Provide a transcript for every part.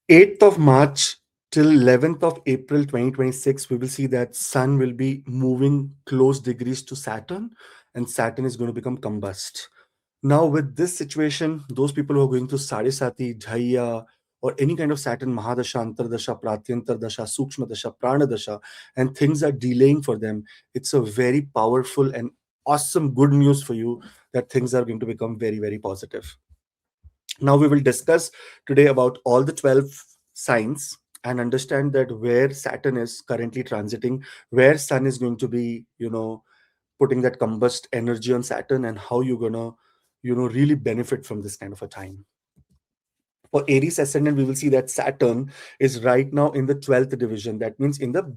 8th of March till 11th of April 2026, we will see that Sun will be moving close degrees to Saturn, and Saturn is going to become combust. Now, with this situation, those people who are going through Sade Sati, Jhaya, or any kind of Saturn Mahadasha, Antardasha, Pratyantar Dasha, Sukshma Dasha, Prana Dasha, and things are delaying for them, it's a very powerful and awesome good news for you that things are going to become very, very positive. Now we will discuss today about all the 12 signs and understand that where Saturn is currently transiting, where Sun is going to be, putting that combust energy on Saturn, and how you're gonna, really benefit from this kind of a time. For Aries ascendant, we will see that Saturn is right now in the 12th division. That means in the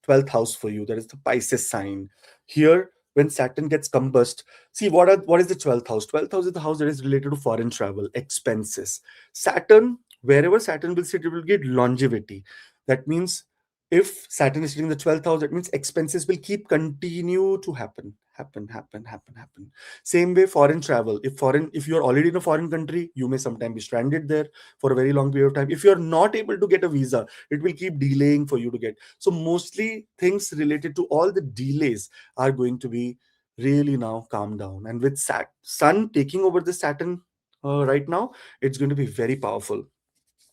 12th house for you. That is the Pisces sign. Here, when Saturn gets combust, see what is the 12th house? 12th house is the house that is related to foreign travel, expenses. Saturn, wherever Saturn will sit, it will get longevity. That means if Saturn is sitting in the 12th house, that means expenses will keep continue to happen. Same way, foreign travel. If you're already in a foreign country, you may sometimes be stranded there for a very long period of time. If you're not able to get a visa, it will keep delaying for you to get. So mostly things related to all the delays are going to be really now calm down. And with Sun taking over the Saturn right now, it's going to be very powerful.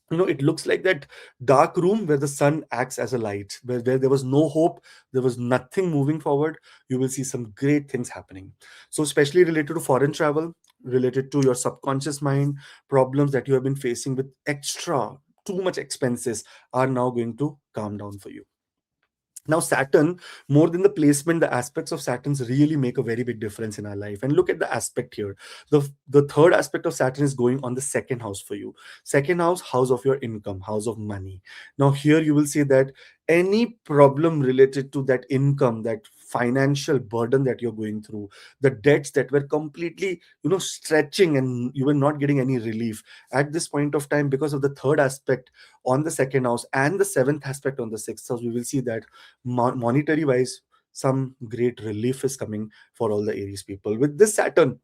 It looks like that dark room where the sun acts as a light, where there was no hope, there was nothing moving forward. You will see some great things happening. So especially related to foreign travel, related to your subconscious mind, problems that you have been facing with extra too much expenses are now going to calm down for you. Now, Saturn, more than the placement, the aspects of Saturns really make a very big difference in our life. And look at the aspect here. The third aspect of Saturn is going on the second house for you. Second house, house of your income, house of money. Now, here you will see that any problem related to that income, that financial burden that you're going through, the debts that were completely, stretching and you were not getting any relief at this point of time because of the third aspect on the second house and the seventh aspect on the sixth house, we will see that monetary wise some great relief is coming for all the Aries people with this Saturn.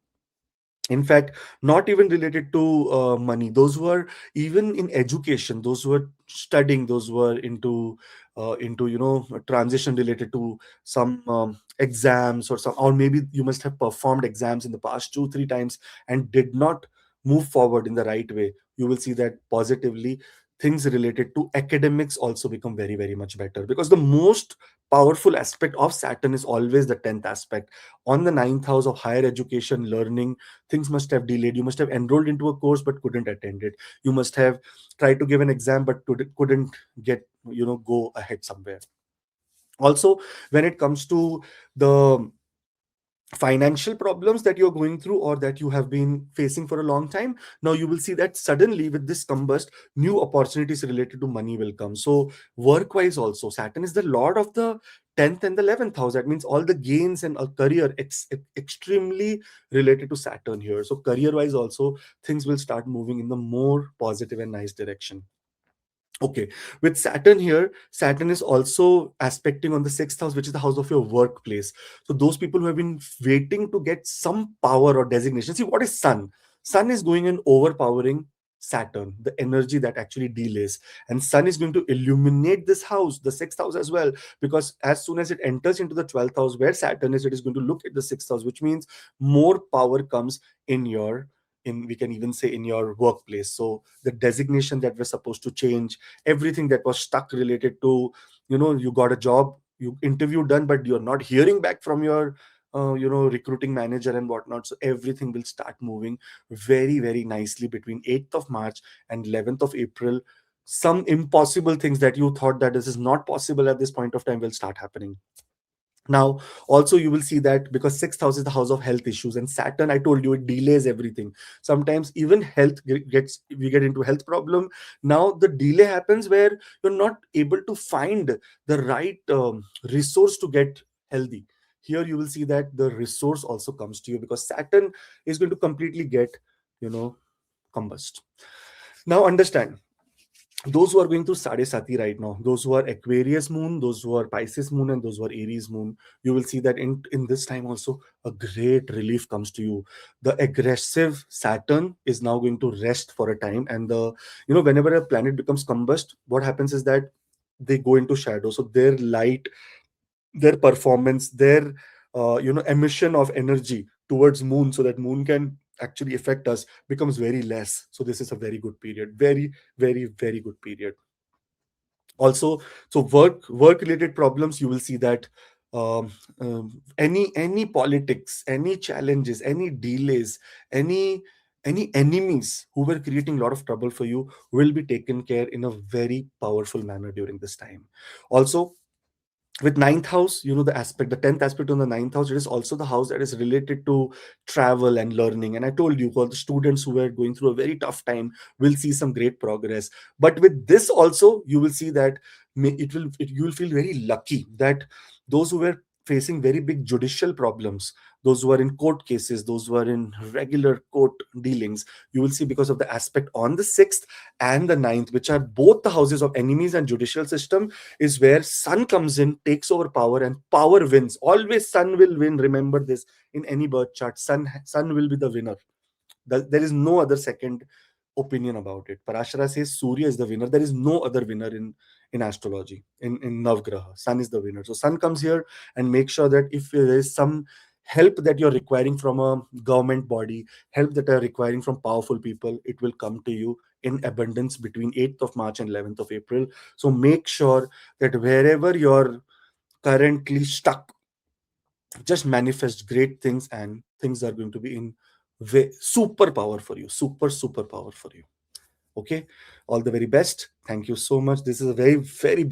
In fact, not even related to money, those who are even in education, those who are studying, those who are into a transition related to some exams or some, or maybe you must have performed exams in the past 2 3 times and did not move forward in the right way. You will see that positively things related to academics also become very, very much better, because the most powerful aspect of Saturn is always the 10th aspect on the ninth house of higher education, learning. Things must have delayed. You must have enrolled into a course but couldn't attend it. You must have tried to give an exam but couldn't get, go ahead somewhere. Also, when it comes to the financial problems that you're going through or that you have been facing for a long time, now you will see that suddenly with this combust, new opportunities related to money will come. So work wise also, Saturn is the lord of the 10th and the 11th house. That means all the gains and a career, extremely related to Saturn here. So career wise also, things will start moving in the more positive and nice direction. Okay, with Saturn here, Saturn is also aspecting on the sixth house, which is the house of your workplace. So those people who have been waiting to get some power or designation. See, what is Sun? Sun is going and overpowering Saturn, the energy that actually delays. And Sun is going to illuminate this house, the sixth house as well, because as soon as it enters into the 12th house where Saturn is, it is going to look at the sixth house, which means more power comes in your, in, we can even say, in your workplace. So the designation that we're supposed to change, everything that was stuck related to, you got a job, you interview done, but you're not hearing back from your recruiting manager and whatnot. So everything will start moving very, very nicely between 8th of March and 11th of April. Some impossible things that you thought that this is not possible at this point of time will start happening. Now, also you will see that because sixth house is the house of health issues, and Saturn, I told you, it delays everything. Sometimes even health gets, we get into health problem. Now the delay happens where you're not able to find the right resource to get healthy. Here you will see that the resource also comes to you because Saturn is going to completely get, you know combust. Now understand, those who are going through Sade Sati right now, those who are Aquarius moon, those who are Pisces moon, and those who are Aries moon, you will see that in this time also a great relief comes to you. The aggressive Saturn is now going to rest for a time, and whenever a planet becomes combust, what happens is that they go into shadow. So their light, their performance, their emission of energy towards moon, so that moon can actually affect us, becomes very less. So this is a very good period, very, very, very good period. Also, so work related problems, you will see that any politics, any challenges, any delays, any enemies who were creating a lot of trouble for you will be taken care in a very powerful manner during this time. Also, with ninth house, the aspect, the 10th aspect on the ninth house, it is also the house that is related to travel and learning. And I told you, for the students who were going through a very tough time, will see some great progress. But with this also, you will see that you will feel very lucky that those who were facing very big judicial problems, those who are in court cases, those who are in regular court dealings, you will see, because of the aspect on the sixth and the ninth, which are both the houses of enemies and judicial system, is where sun comes in, takes over power, and power wins. Always sun will win. Remember this. In any birth chart, sun will be the winner. There is no other second opinion about it. Parashara says Surya is the winner. There is no other winner in astrology. In Navgraha, sun is the winner. So sun comes here and makes sure that if there is some help that you're requiring from a government body, help that are requiring from powerful people, it will come to you in abundance between 8th of March and 11th of April. So make sure that wherever you're currently stuck, just manifest great things, and things are going to be in super power for you, super power for you. Okay, all the very best. Thank you so much. This is a very, very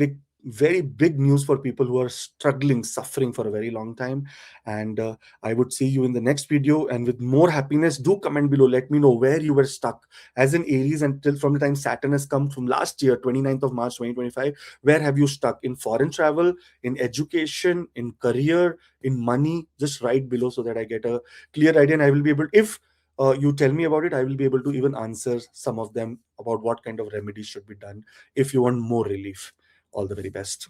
big news for people who are struggling, suffering for a very long time. And I would see you in the next video, and with more happiness. Do comment below, let me know where you were stuck as an Aries until from the time Saturn has come from last year, 29th of March 2025. Where have you stuck? In foreign travel, in education, in career, in money? Just write below so that I get a clear idea, and I will be able, if you tell me about it, I will be able to even answer some of them about what kind of remedies should be done if you want more relief. All the very best.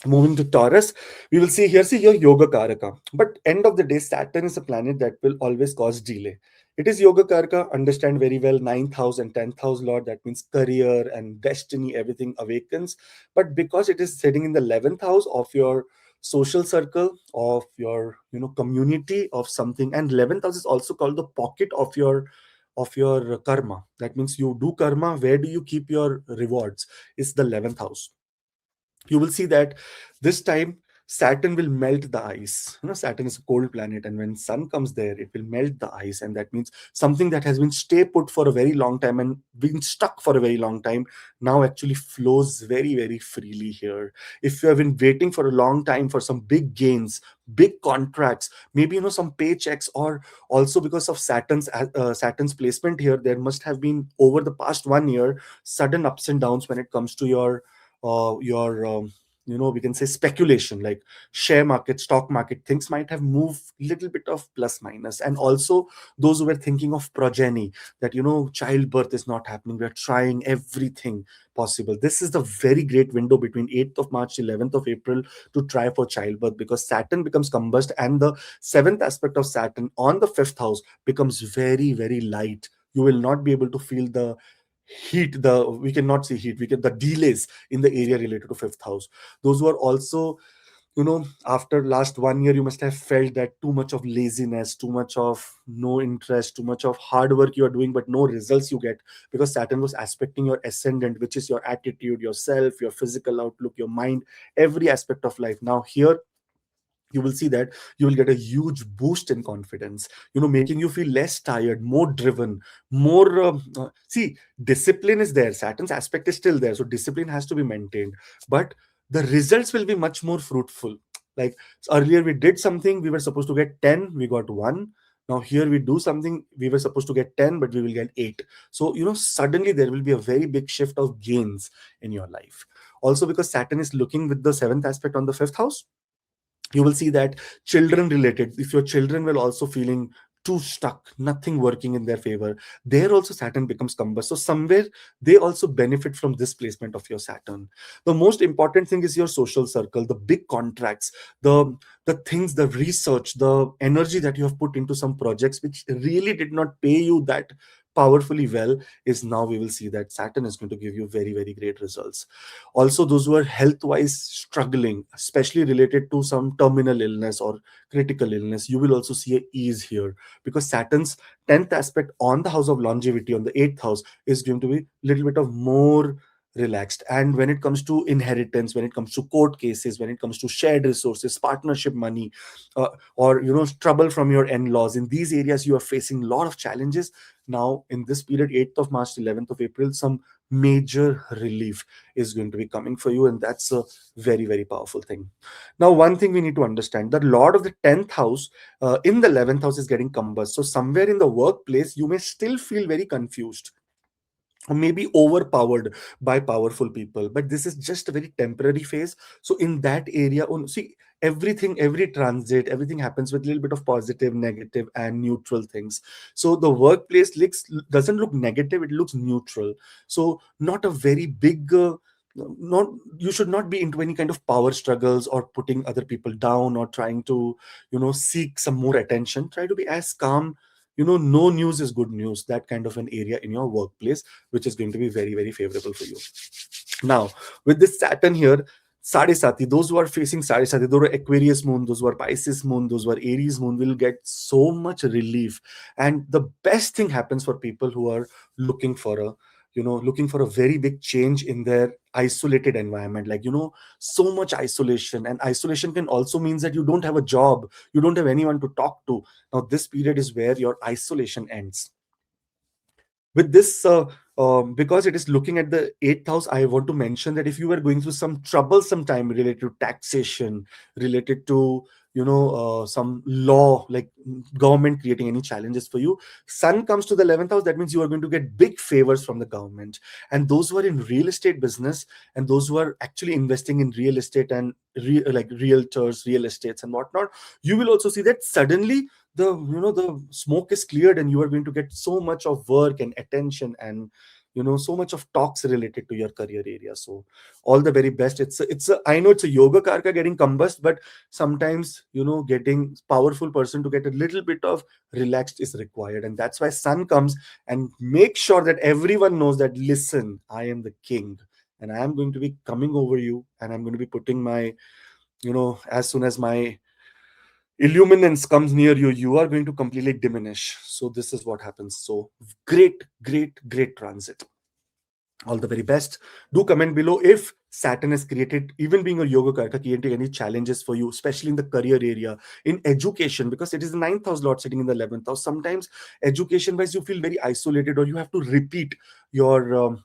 Moving to Taurus, we will see here, see your Yoga Karaka. But end of the day, Saturn is a planet that will always cause delay. It is Yoga Karaka, understand very well, ninth house and 10th house Lord. That means career and destiny, everything awakens. But because it is sitting in the 11th house of your social circle, of your community, of something, and 11th house is also called the pocket of your karma. That means you do karma. Where do you keep your rewards? It's the 11th house. You will see that this time Saturn will melt the ice. Saturn is a cold planet, and when sun comes there, it will melt the ice, and that means something that has been stay put for a very long time and been stuck for a very long time now actually flows very, very freely here. If you have been waiting for a long time for some big gains, big contracts, maybe some paychecks, or also because of Saturn's placement here, there must have been over the past 1 year sudden ups and downs when it comes to your we can say speculation, like share market, stock market. Things might have moved little bit of plus minus. And also those who were thinking of progeny, that childbirth is not happening, we are trying everything possible. This is the very great window between 8th of March 11th of April to try for childbirth, because Saturn becomes combust, and the seventh aspect of Saturn on the fifth house becomes very, very light. You will not be able to feel the heat, we cannot see heat, we get the delays in the area related to fifth house. Those who are also, after last 1 year, you must have felt that too much of laziness, too much of no interest, too much of hard work you are doing but no results you get, because Saturn was aspecting your ascendant, which is your attitude, yourself, your physical outlook, your mind, every aspect of life. Now here you will see that you will get a huge boost in confidence, making you feel less tired, more driven, more see, discipline is there. Saturn's aspect is still there, so discipline has to be maintained, but the results will be much more fruitful. Like earlier we did something, we were supposed to get 10, we got 1. Now here we do something, we were supposed to get 10, but we will get 8. So suddenly there will be a very big shift of gains in your life. Also, because Saturn is looking with the seventh aspect on the fifth house, you will see that children related, if your children will also feeling too stuck, nothing working in their favor, there also Saturn becomes combust. So somewhere they also benefit from this placement of your Saturn. The most important thing is your social circle, the big contracts, the the things, the research, the energy that you have put into some projects which really did not pay you that powerfully well, is now we will see that Saturn is going to give you very, very great results. Also, those who are health wise struggling, especially related to some terminal illness or critical illness, you will also see a ease here, because Saturn's 10th aspect on the house of longevity, on the 8th house, is going to be a little bit of more relaxed. And when it comes to inheritance, when it comes to court cases, when it comes to shared resources, partnership money, or trouble from your in-laws, in these areas you are facing a lot of challenges. Now in this period, 8th of March to 11th of April, some major relief is going to be coming for you, and that's a very, very powerful thing. Now, one thing we need to understand, the lord of the 10th house in the 11th house is getting combust. So somewhere in the workplace you may still feel very confused or maybe overpowered by powerful people, but this is just a very temporary phase. So in that area, see, everything, every transit, everything happens with a little bit of positive, negative and neutral things. So the workplace doesn't look negative, it looks neutral. So not a very big not you should not be into any kind of power struggles or putting other people down or trying to seek some more attention. Try to be as calm. No news is good news, that kind of an area in your workplace, which is going to be very, very favorable for you. Now, with this Saturn here, Sade Sati, those who are facing Sade Sati, those who are Aquarius moon, those who are Pisces moon, those who are Aries moon, will get so much relief. And the best thing happens for people who are looking for a looking for a very big change in their isolated environment, like so much isolation. And isolation can also means that you don't have a job, you don't have anyone to talk to. Now this period is where your isolation ends. With this because it is looking at the 8th house, I want to mention that if you were going through some troublesome time related to taxation, related to some law, like government creating any challenges for you, sun comes to the 11th house, that means you are going to get big favors from the government. And those who are in real estate business, and those who are actually investing in real estate and like realtors, real estates and whatnot, you will also see that suddenly the smoke is cleared, and you are going to get so much of work and attention, and so much of talks related to your career area. So all the very best. I know it's a yoga karka getting combust, but sometimes getting powerful person to get a little bit of relaxed is required. And that's why sun comes and make sure that everyone knows that, listen, I am the king, and I am going to be coming over you, and I'm going to be putting my as soon as my illuminance comes near you, you are going to completely diminish. So this is what happens. So great, great, great transit. All the very best. Do comment below if Saturn has created, even being a yoga karka, creating any challenges for you, especially in the career area, in education, because it is the 9th house lord sitting in the 11th house. Sometimes education wise you feel very isolated, or you have to repeat your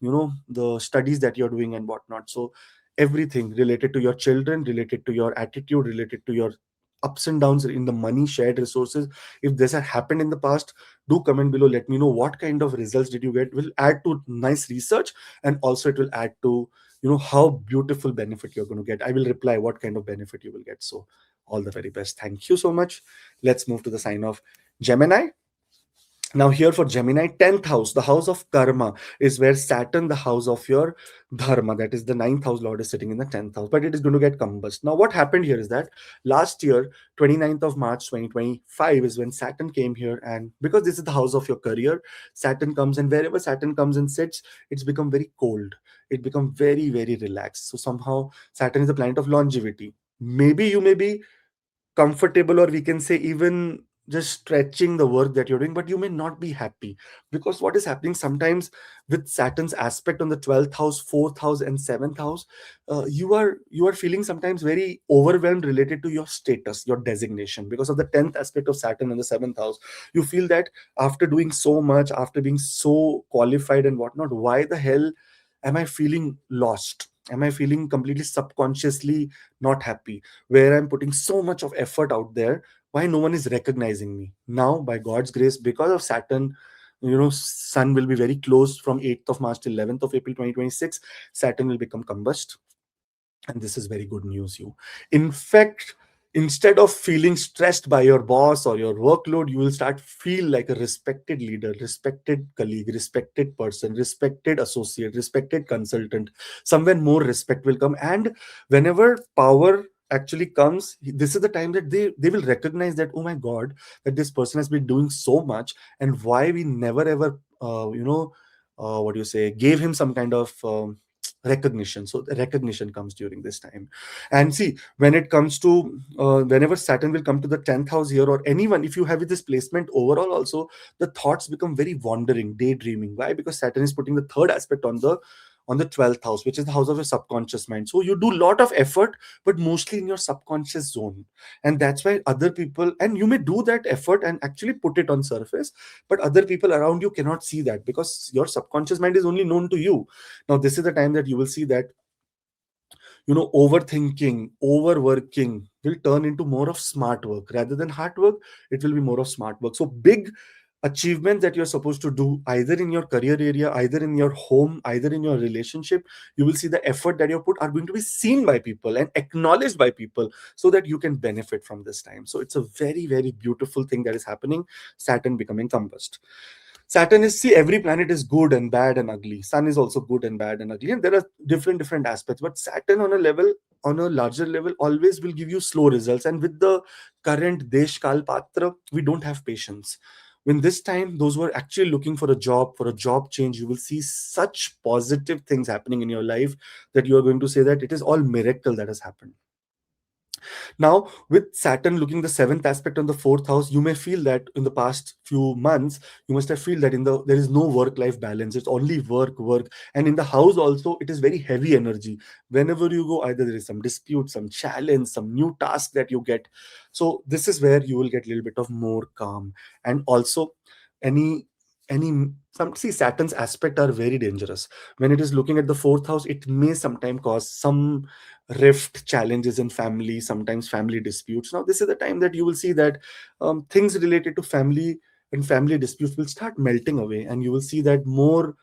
the studies that you're doing and whatnot. So everything related to your children, related to your attitude, related to your ups and downs in the money, shared resources, if this had happened in the past, do comment below, let me know what kind of results did you get. Will add to nice research, and also it will add to how beautiful benefit you're going to get. I will reply what kind of benefit you will get. So all the very best. Thank you so much. Let's move to the sign of Gemini. Now here for Gemini, 10th house, the house of karma, is where Saturn, the house of your dharma, that is the 9th house lord, is sitting in the 10th house, but it is going to get combust. Now what happened here is that last year, 29th of March 2025, is when Saturn came here. And because this is the house of your career, Saturn comes, and wherever Saturn comes and sits, it's become very cold. It become very, very relaxed. So somehow Saturn is the planet of longevity. Maybe you may be comfortable, or we can say even just stretching the work that you're doing, but you may not be happy. Because what is happening sometimes with Saturn's aspect on the 12th house, 4th house and 7th house, you are feeling sometimes very overwhelmed related to your status, your designation, because of the 10th aspect of Saturn in the 7th house. You feel that after doing so much, after being so qualified and whatnot, why the hell am I feeling lost? Am I feeling completely subconsciously not happy, where I'm putting so much of effort out there? Why no one is recognizing me? Now, by God's grace, because of Saturn, Sun will be very close from 8th of March till 11th of April 2026. Saturn will become combust, and this is very good news. In fact, Instead of feeling stressed by your boss or your workload, you will start feel like a respected leader, respected colleague, respected person, respected associate, respected consultant. Somewhere more respect will come. And whenever power actually comes, this is the time that they will recognize that, oh my god, that this person has been doing so much, and why we never ever what do you say, gave him some kind of recognition. So the recognition comes during this time. And see, when it comes to whenever Saturn will come to the 10th house here, or anyone, if you have this placement overall also, the thoughts become very wandering, daydreaming. Why? Because Saturn is putting the third aspect on the 12th house, which is the house of your subconscious mind. So you do a lot of effort, but mostly in your subconscious zone. And that's why other people, and you may do that effort and actually put it on surface, but other people around you cannot see that, because your subconscious mind is only known to you. Now this is the time that you will see that, overthinking, overworking will turn into more of smart work rather than hard work. It will be more of smart work. So big achievements that you're supposed to do, either in your career area, either in your home, either in your relationship, you will see the effort that you put are going to be seen by people and acknowledged by people, so that you can benefit from this time. So it's a very, very beautiful thing that is happening. Saturn becoming combust. Saturn is, see, every planet is good and bad and ugly. Sun is also good and bad and ugly, and there are different aspects. But Saturn on a level, on a larger level, always will give you slow results. And with the current Desh Kal Patra, we don't have patience. When this time, those who are actually looking for a job change, you will see such positive things happening in your life that you are going to say that it is all miracle that has happened. Now, with Saturn looking the seventh aspect on the fourth house, you may feel that in the past few months, you must have feel that there is no work-life balance. It's only work, work, and in the house also, it is very heavy energy. Whenever you go, either there is some dispute, some challenge, some new task that you get. So this is where you will get a little bit of more calm, and also any some, see, Saturn's aspect are very dangerous. When it is looking at the fourth house, it may sometimes cause some rift, challenges in family, sometimes family disputes. Now this is the time that you will see that things related to family and family disputes will start melting away, and you will see that more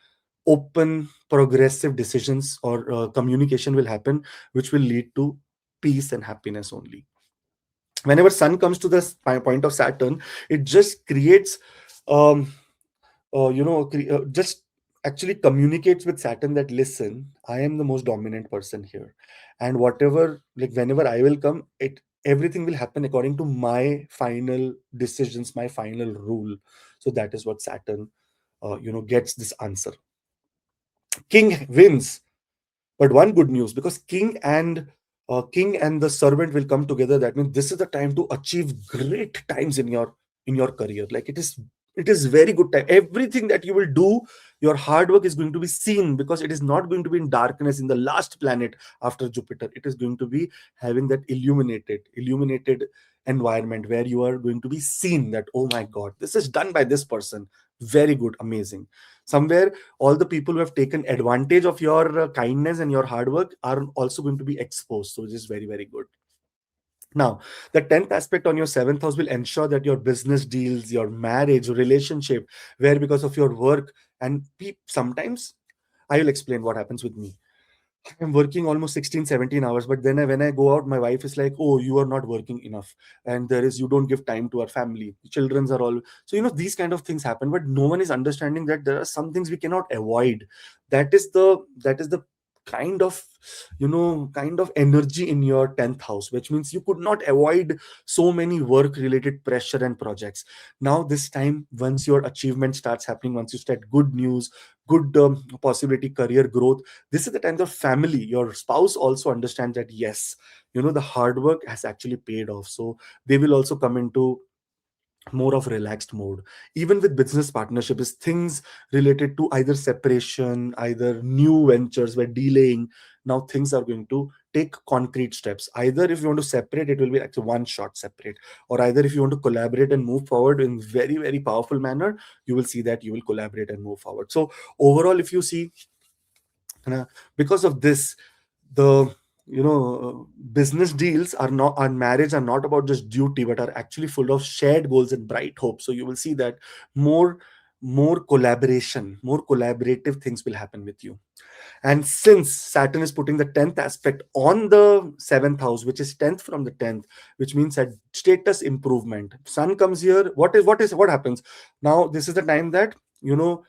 open, progressive decisions or communication will happen, which will lead to peace and happiness only. Whenever Sun comes to the point of Saturn, it just creates um, just actually communicates with Saturn that, listen, I am the most dominant person here, and whatever, like, whenever I will come, everything will happen according to my final decisions, my final rule. So that is what Saturn, gets this answer. King wins, but one good news, because king and the servant will come together. That means this is the time to achieve great times in your career. Like, it is very good time. Everything that you will do, your hard work is going to be seen, because it is not going to be in darkness in the last planet after Jupiter. It is going to be having that illuminated environment where you are going to be seen that, oh my god, this is done by this person. Very good, amazing. Somewhere all the people who have taken advantage of your kindness and your hard work are also going to be exposed. So it is very, very good. Now, the 10th aspect on your seventh house will ensure that your business deals, your marriage, relationship, where because of your work, and sometimes I will explain what happens with me. I'm working almost 16, 17 hours, but then when I go out, my wife is like, oh, you are not working enough. And you don't give time to our family. Children's are all. So, these kind of things happen, but no one is understanding that there are some things we cannot avoid. That is the kind of energy in your 10th house, which means you could not avoid so many work related pressure and projects. Now, this time, once your achievement starts happening, once you start good news, good possibility, career growth, this is the time the family, your spouse also understands that, yes, the hard work has actually paid off. So they will also come into more of relaxed mode. Even with business partnership, is things related to either separation, either new ventures were delaying. Now things are going to take concrete steps. Either if you want to separate, it will be like a one shot separate, or either if you want to collaborate and move forward in very, very powerful manner, you will see that you will collaborate and move forward. So overall, if you see, because of this, the business deals are not, and marriage are not about just duty, but are actually full of shared goals and bright hopes. So you will see that more more collaboration, more collaborative things will happen with you. And since Saturn is putting the 10th aspect on the 7th house, which is 10th from the 10th, which means that status improvement. Sun comes here. What happens? Now, this is the time that, you know,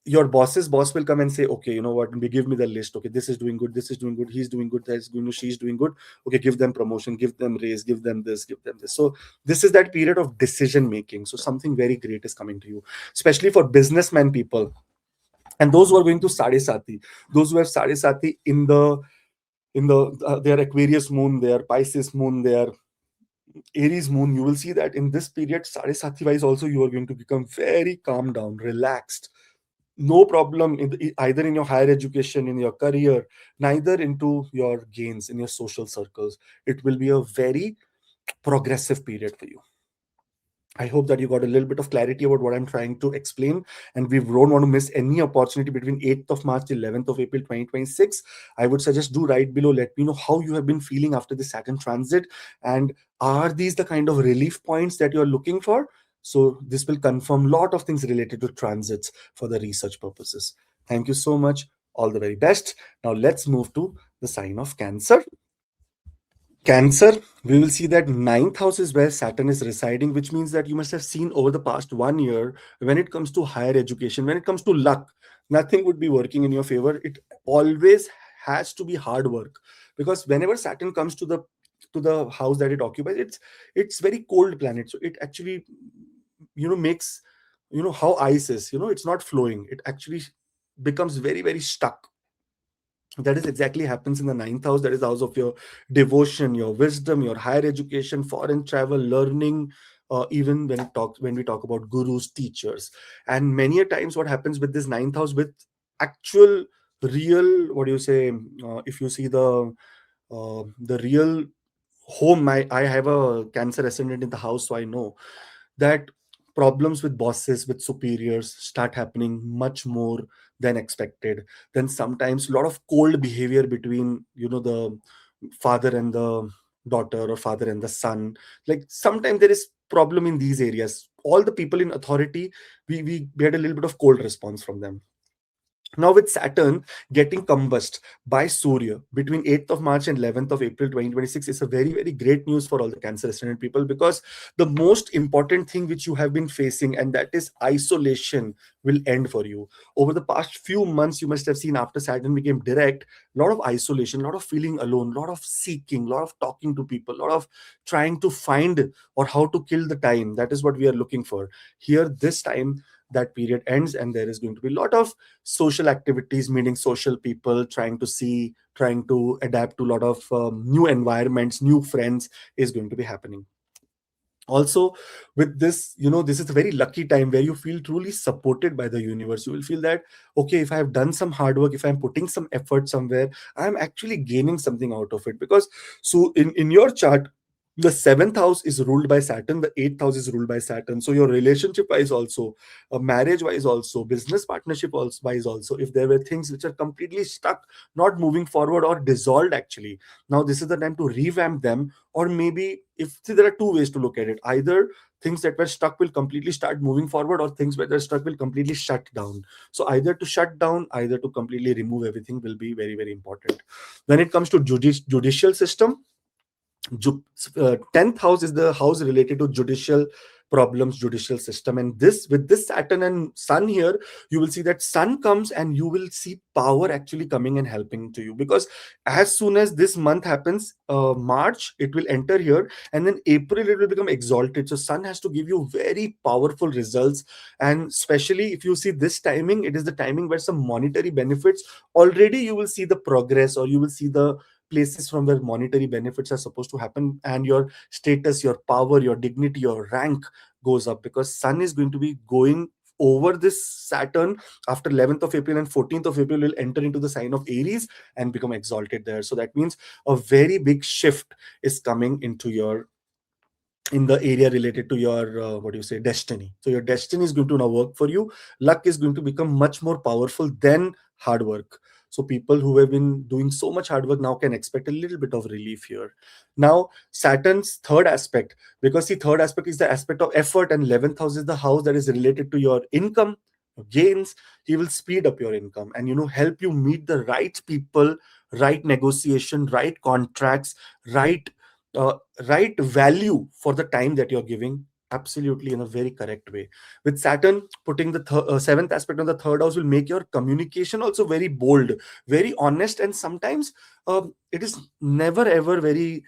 your boss's boss will come and say, okay, you know what, give me the list. Okay, this is doing good, this is doing good, he's doing good, that's doing good, she's doing good. Okay, give them promotion, give them raise, give them this, give them this. So this is that period of decision making. So something very great is coming to you, especially for businessmen people, and those who are going to Sade Sati, those who have Sade Sati in the their Aquarius moon, their Pisces moon, their Aries moon. You will see that in this period, Sade Sati wise also, you are going to become very calm down, relaxed. No problem either in your higher education, in your career, neither into your gains in your social circles. It will be a very progressive period for you. I hope that you got a little bit of clarity about what I'm trying to explain, and we don't want to miss any opportunity between 8th of March to 11th of April 2026. I would suggest do right below. Let me know how you have been feeling after the Saturn transit, and are these the kind of relief points that you're looking for? So this will confirm a lot of things related to transits for the research purposes. Thank you so much. All the very best. Now let's move to the sign of Cancer. Cancer, we will see that ninth house is where Saturn is residing, which means that you must have seen over the past 1 year, when it comes to higher education, when it comes to luck, nothing would be working in your favor. It always has to be hard work, because whenever Saturn comes to the house that it occupies, it's very cold planet. So it actually, makes, how ice is, it's not flowing. It actually becomes very, very stuck. That is exactly happens in the ninth house. That is the house of your devotion, your wisdom, your higher education, foreign travel, learning, even when we talk about gurus, teachers. And many a times what happens with this ninth house, with actual real, what do you say, if you see the real home. I have a Cancer ascendant in the house, so I know that problems with bosses, with superiors start happening much more than expected. Then sometimes a lot of cold behavior between, the father and the daughter, or father and the son. Like sometimes there is problem in these areas. All the people in authority, we had a little bit of cold response from them. Now, with Saturn getting combust by Surya between 8th of March and 11th of April 2026 is a very, very great news for all the Cancer ascendant people, because the most important thing which you have been facing, and that is isolation, will end for you. Over the past few months, you must have seen after Saturn became direct, a lot of isolation, a lot of feeling alone, a lot of seeking, a lot of talking to people, a lot of trying to find or how to kill the time. That is what we are looking for. Here, this time, that period ends, and there is going to be a lot of social activities, meeting social people, trying to adapt to a lot of new environments, new friends is going to be happening. Also, with this, this is a very lucky time where you feel truly supported by the universe. You will feel that, okay, if I have done some hard work, if I'm putting some effort somewhere, I'm actually gaining something out of it. Because so in your chart, the seventh house is ruled by Saturn, the eighth house is ruled by Saturn. So your relationship wise also, marriage wise also, business partnership wise also, if there were things which are completely stuck, not moving forward, or dissolved actually, now this is the time to revamp them. Or maybe, if see, there are two ways to look at it. Either things that were stuck will completely start moving forward, or things where they're stuck will completely shut down. So either to shut down, either to completely remove everything will be very, very important. When it comes to judicial system, 10th house is the house related to judicial problems, judicial system. And this, with this Saturn and Sun here, you will see that Sun comes and you will see power actually coming and helping to you. Because as soon as this month happens, March, it will enter here, and then April it will become exalted. So Sun has to give you very powerful results. And especially if you see this timing, it is the timing where some monetary benefits, already you will see the progress, or you will see the places from where monetary benefits are supposed to happen, and your status, your power, your dignity, your rank goes up, because Sun is going to be going over this Saturn after 11th of April, and 14th of April will enter into the sign of Aries and become exalted there. So that means a very big shift is coming into your, in the area related to your, what do you say, destiny. So your destiny is going to now work for you. Luck is going to become much more powerful than hard work. So people who have been doing so much hard work now can expect a little bit of relief here. Now, Saturn's third aspect, because the third aspect is the aspect of effort, and 11th house is the house that is related to your income, your gains. He will speed up your income and help you meet the right people, right negotiation, right contracts, right uh, right value for the time that you're giving, absolutely in a very correct way. With Saturn putting the seventh aspect on the third house will make your communication also very bold, very honest, and sometimes it is never ever very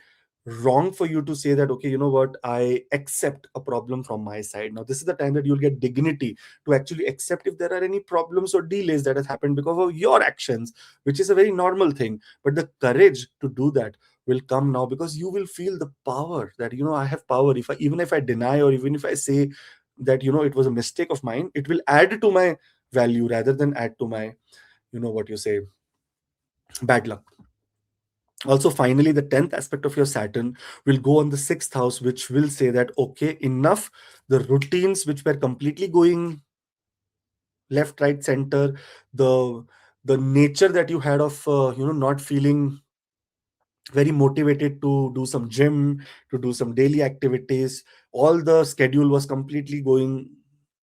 wrong for you to say that, okay, you know what, I accept a problem from my side. Now this is the time that you'll get dignity to actually accept if there are any problems or delays that has happened because of your actions, which is a very normal thing. But the courage to do that will come now, because you will feel the power that, I have power. If I, even if I deny, or even if I say that, it was a mistake of mine, it will add to my value rather than add to my, what you say, bad luck. Also, finally, the 10th aspect of your Saturn will go on the sixth house, which will say that, okay, enough. The routines which were completely going left, right, center, the the nature that you had of not feeling very motivated to do some gym, to do some daily activities. All the schedule was completely going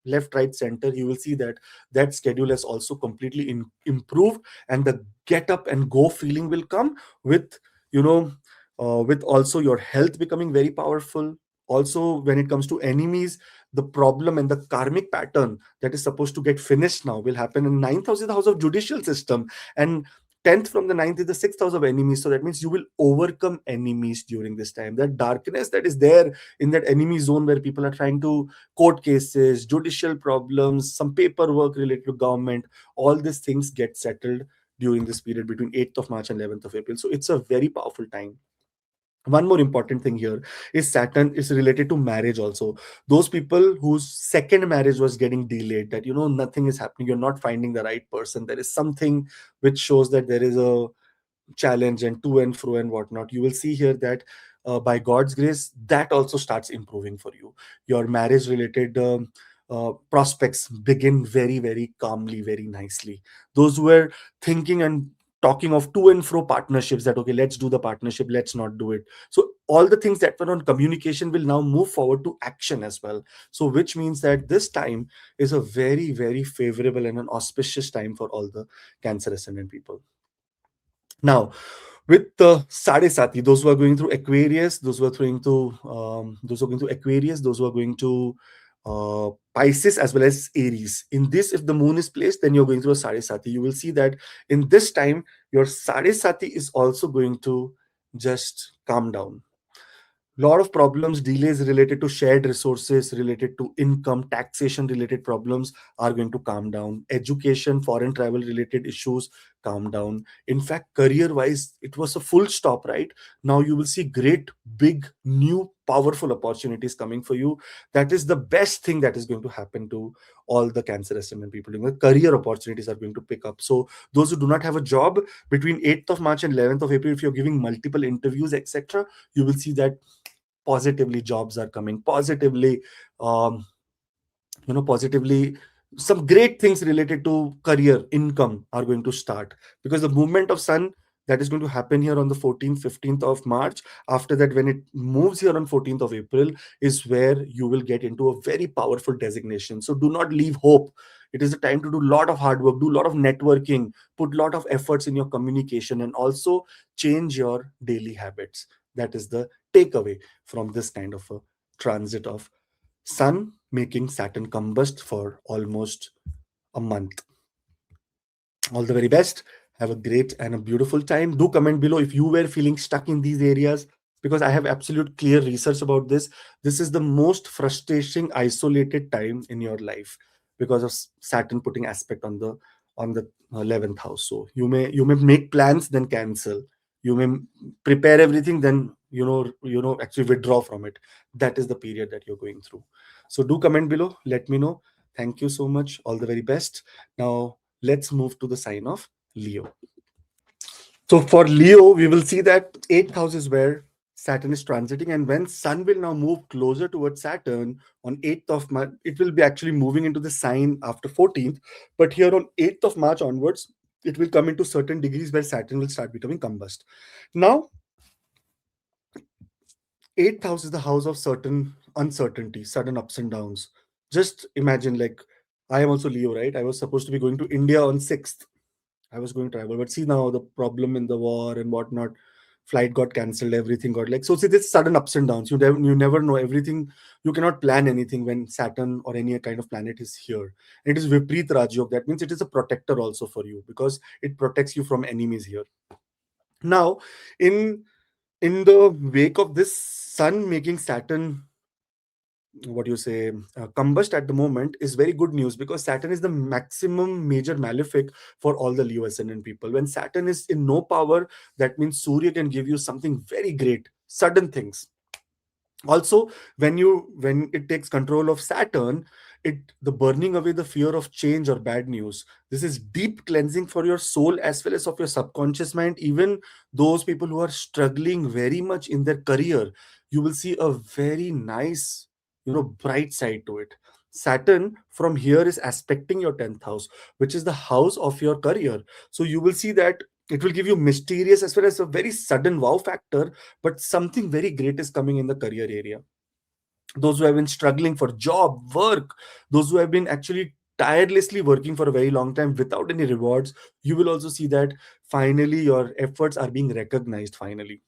left, right, center. You will see that that schedule has also completely improved, and the get up and go feeling will come with, with also your health becoming very powerful. Also, when it comes to enemies, the problem and the karmic pattern that is supposed to get finished now will happen. In ninth house is the house of judicial system, and 10th from the ninth is the sixth house of enemies. So that means you will overcome enemies during this time. That darkness that is there in that enemy zone where people are trying to court cases, judicial problems, some paperwork related to government, all these things get settled during this period between 8th of March and 11th of April. So it's a very powerful time. One more important thing here is Saturn is related to marriage also. Those people whose second marriage was getting delayed, that nothing is happening, you're not finding the right person, there is something which shows that there is a challenge and to and fro and whatnot. You will see here that by God's grace, that also starts improving for you. Your marriage related prospects begin very, very calmly, very nicely. Those who were thinking and talking of to and fro partnerships, that okay, let's do the partnership, let's not do it. So all the things that were on communication will now move forward to action as well. So which means that this time is a very, very favorable and an auspicious time for all the Cancer ascendant people. Now, with the Sade Sati, those who are going through Aquarius, those who are going to Aquarius, those who are going to Pisces as well as Aries. In this, if the moon is placed, then you're going through a Sade Sati. You will see that in this time, your Sade Sati is also going to just calm down. Lot of problems, delays related to shared resources, related to income, taxation related problems are going to calm down. Education, foreign travel related issues calm down. In fact, career wise, it was a full stop, right? Now you will see great, big, new, powerful opportunities coming for you. That is the best thing that is going to happen to all the Cancer ascendant people. The career opportunities are going to pick up. So those who do not have a job between 8th of March and 11th of April, if you're giving multiple interviews, etc., you will see that positively jobs are coming, positively um, positively some great things related to career income are going to start, because the movement of sun that is going to happen here on the 14th 15th of March, after that when it moves here on 14th of April, is where you will get into a very powerful designation. So do not leave hope. It is a time to do a lot of hard work, do a lot of networking, put a lot of efforts in your communication, and also change your daily habits. That is the takeaway from this kind of a transit of Sun making Saturn combust for almost a month. All the very best. Have a great and a beautiful time. Do comment below if you were feeling stuck in these areas, because I have absolute clear research about this. This is the most frustrating, isolated time in your life because of Saturn putting aspect on the 11th house. So you may make plans, then cancel. You may prepare everything, then actually withdraw from it. That is the period that you're going through. So do comment below. Let me know. Thank you so much. All the very best. Now let's move to the sign of Leo. So for Leo, we will see that 8th house is where Saturn is transiting, and when Sun will now move closer towards Saturn on 8th of March, it will be actually moving into the sign after 14th. But here on 8th of March onwards, It will come into certain degrees where Saturn will start becoming combust. Now, eighth house is the house of certain uncertainty, sudden ups and downs. Just imagine, like, I am also Leo, right? I was supposed to be going to India on 6th. I was going to travel, but see now the problem in the war and whatnot. Flight got cancelled, everything got like so. See, this sudden ups and downs. You never know everything. You cannot plan anything when Saturn or any kind of planet is here. It is Viprit Rajyog. That means it is a protector also for you because it protects you from enemies here. Now, in the wake of this Sun making Saturn, what do you say, combust at the moment, is very good news because Saturn is the maximum major malefic for all the Leo ascendant people. When Saturn is in no power, that means Surya can give you something very great, sudden things. Also, when it takes control of Saturn, it the burning away the fear of change or bad news. This is deep cleansing for your soul as well as of your subconscious mind. Even those people who are struggling very much in their career, you will see a very nice, bright side to it. Saturn from here is aspecting your 10th house, which is the house of your career. So you will see that it will give you mysterious as well as a very sudden wow factor, but something very great is coming in the career area. Those who have been struggling for job, work, those who have been actually tirelessly working for a very long time without any rewards, you will also see that finally your efforts are being recognized finally.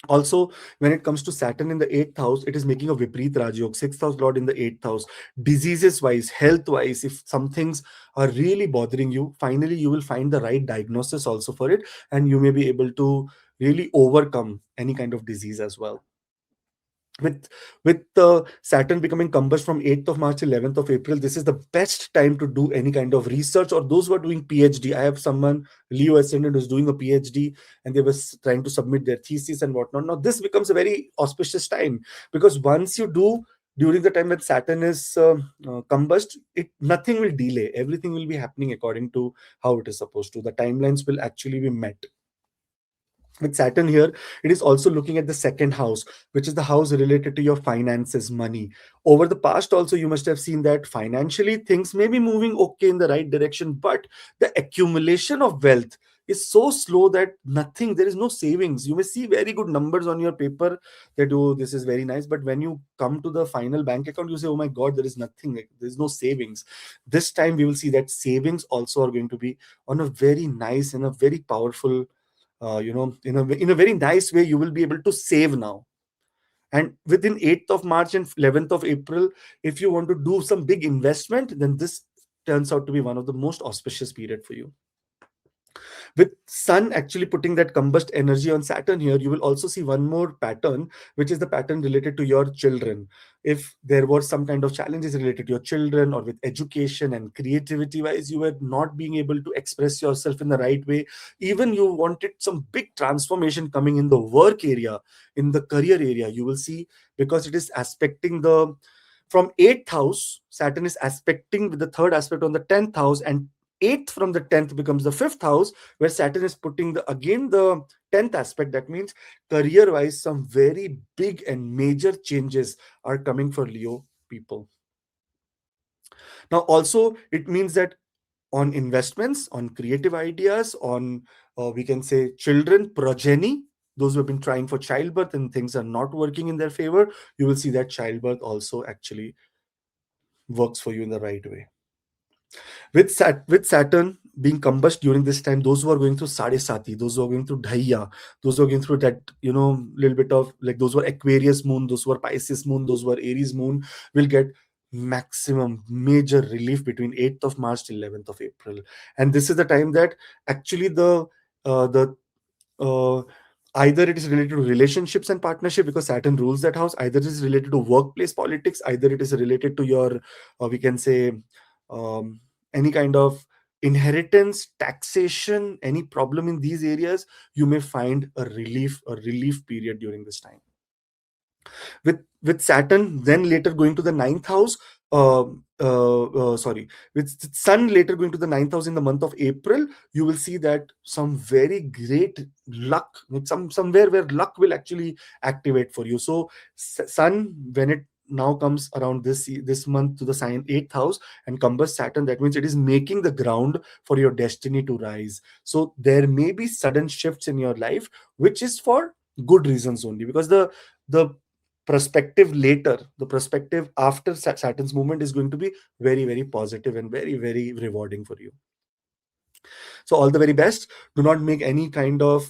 Also, when it comes to Saturn in the 8th house, it is making a Viprit Rajyog, 6th house lord in the 8th house. Diseases wise, health wise, if some things are really bothering you, finally you will find the right diagnosis also for it, and you may be able to really overcome any kind of disease as well. With Saturn becoming combust from 8th of March 11th of April, this is the best time to do any kind of research, or those who are doing PhD. I have someone, Leo ascendant, who's doing a PhD, and they were trying to submit their thesis and whatnot. Now this becomes a very auspicious time, because once you do during the time when Saturn is combust, it nothing will delay, everything will be happening according to how it is supposed to. The timelines will actually be met. With Saturn here, it is also looking at the second house, which is the house related to your finances, money. Over the past, also, you must have seen that financially things may be moving okay in the right direction, but the accumulation of wealth is so slow that nothing, there is no savings. You may see very good numbers on your paper that, oh, this is very nice, but when you come to the final bank account, you say, oh my God, there is nothing, like, there's no savings. This time, we will see that savings also are going to be on a very nice and a very powerful, in a very nice way. You will be able to save now, and within 8th of March and 11th of April, if you want to do some big investment, then this turns out to be one of the most auspicious period for you. With Sun actually putting that combust energy on Saturn here, you will also see one more pattern, which is the pattern related to your children. If there was some kind of challenges related to your children, or with education and creativity wise, you were not being able to express yourself in the right way, even you wanted some big transformation coming in the work area, in the career area, you will see, because it is aspecting the from 8th house. Saturn is aspecting with the third aspect on the 10th house, and 8th from the 10th becomes the 5th house, where Saturn is putting the 10th aspect. That means career wise, some very big and major changes are coming for Leo people. Now also, it means that on investments, on creative ideas, on we can say children, progeny, those who have been trying for childbirth and things are not working in their favor, you will see that childbirth also actually works for you in the right way. With Saturn being combust during this time, those who are going through Sade Sati, those who are going through Dhaiya, those who are going through that, little bit of, like, those who are Aquarius moon, those who are Pisces moon, those who are Aries moon, will get maximum major relief between 8th of March till 11th of April. And this is the time that actually the uh, either it is related to relationships and partnership, because Saturn rules that house, either it is related to workplace politics, either it is related to your we can say um, any kind of inheritance, taxation, any problem in these areas, you may find a relief period during this time. With Saturn then later going to the ninth house, sorry, with Sun later going to the ninth house in the month of April, you will see that some very great luck, with somewhere where luck will actually activate for you. So Sun, when it now comes around this month to the sign 8th house and combust Saturn. That means it is making the ground for your destiny to rise. So there may be sudden shifts in your life, which is for good reasons only, because the perspective later, the perspective after Saturn's movement is going to be very, very positive and very, very rewarding for you. So all the very best. Do not make any kind of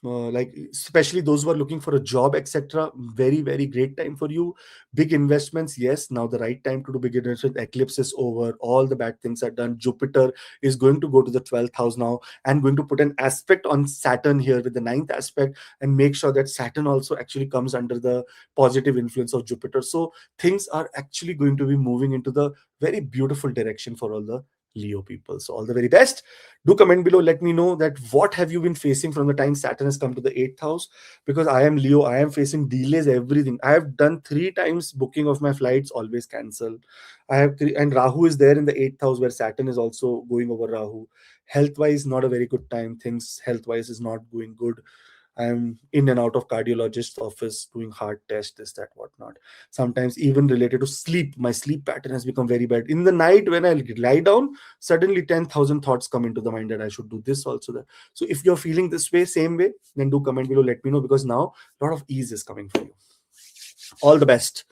like, especially those who are looking for a job, etc. Very, very great time for you. Big investments, yes, now the right time to do big investments. Eclipse is over, all the bad things are done. Jupiter is going to go to the 12th house now and going to put an aspect on Saturn here with the ninth aspect, and make sure that Saturn also actually comes under the positive influence of Jupiter. So things are actually going to be moving into the very beautiful direction for all the Leo people. So all the very best. Do comment below, let me know that what have you been facing from the time Saturn has come to the 8th house, because I am Leo, I am facing delays, everything. I have done 3 times booking of my flights, always cancel. I have three, and Rahu is there in the 8th house where Saturn is also going over Rahu. Health wise, not a very good time. Things health wise is not going good. I'm in and out of cardiologist's office doing heart tests, this, that, whatnot. Sometimes even related to sleep, my sleep pattern has become very bad. In the night when I lie down, suddenly 10,000 thoughts come into the mind that I should do this also. That. So if you're feeling this way, same way, then do comment below, let me know, because now a lot of ease is coming for you. All the best.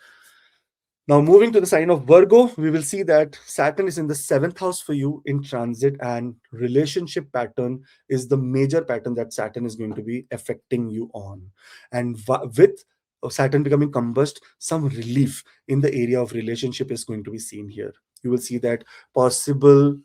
Now, moving to the sign of Virgo, we will see that Saturn is in the 7th house for you in transit, and relationship pattern is the major pattern that Saturn is going to be affecting you on. And with Saturn becoming combust, some relief in the area of relationship is going to be seen here. You will see that possible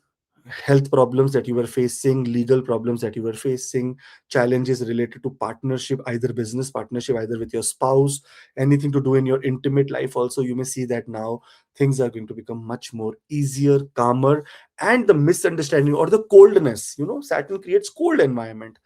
health problems that you were facing, legal problems that you were facing, challenges related to partnership, either business partnership, either with your spouse, anything to do in your intimate life also, you may see that now things are going to become much more easier, calmer. And the misunderstanding or the coldness, Saturn creates cold environment.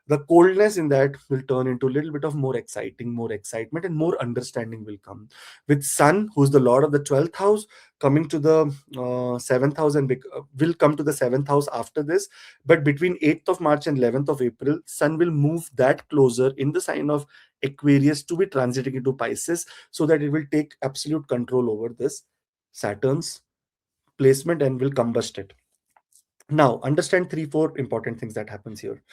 The coldness in that will turn into a little bit of more exciting, more excitement, and more understanding will come. With Sun, who's the Lord of the 12th house, coming to the 7th house, and will come to the 7th house after this. But between 8th of March and 11th of April, Sun will move that closer in the sign of Aquarius to be transiting into Pisces, so that it will take absolute control over this Saturn's placement and will combust it. Now, understand 3, 4 important things that happens here.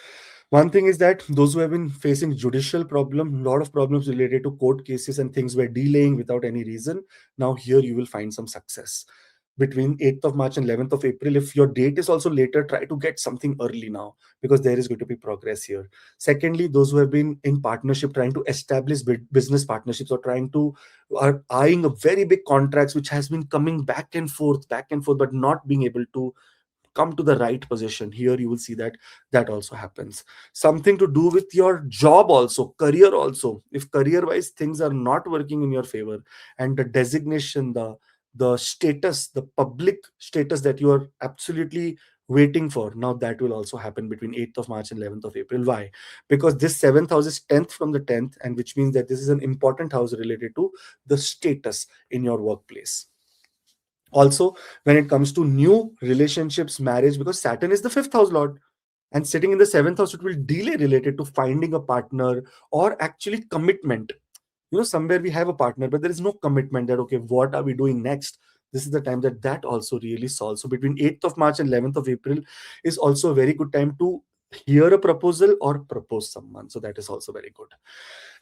One thing is that those who have been facing judicial problem, lot of problems related to court cases and things were delaying without any reason. Now here you will find some success. Between 8th of March and 11th of April, if your date is also later, try to get something early now, because there is going to be progress here. Secondly, those who have been in partnership, trying to establish business partnerships, or trying to, are eyeing a very big contracts which has been coming back and forth, but not being able to come to the right position, here you will see that that also happens. Something to do with your job also, career also. If career wise things are not working in your favor, and the designation, the status, the public status that you are absolutely waiting for, now that will also happen between 8th of March and 11th of April. Why? Because this 7th house is 10th from the 10th, and which means that this is an important house related to the status in your workplace. Also, when it comes to new relationships, marriage, because Saturn is the 5th house lord, and sitting in the 7th house, it will delay related to finding a partner or actually commitment. Somewhere we have a partner, but there is no commitment that, okay, what are we doing next? This is the time that that also really solves. So between 8th of March and 11th of April is also a very good time to hear a proposal or propose someone. So that is also very good.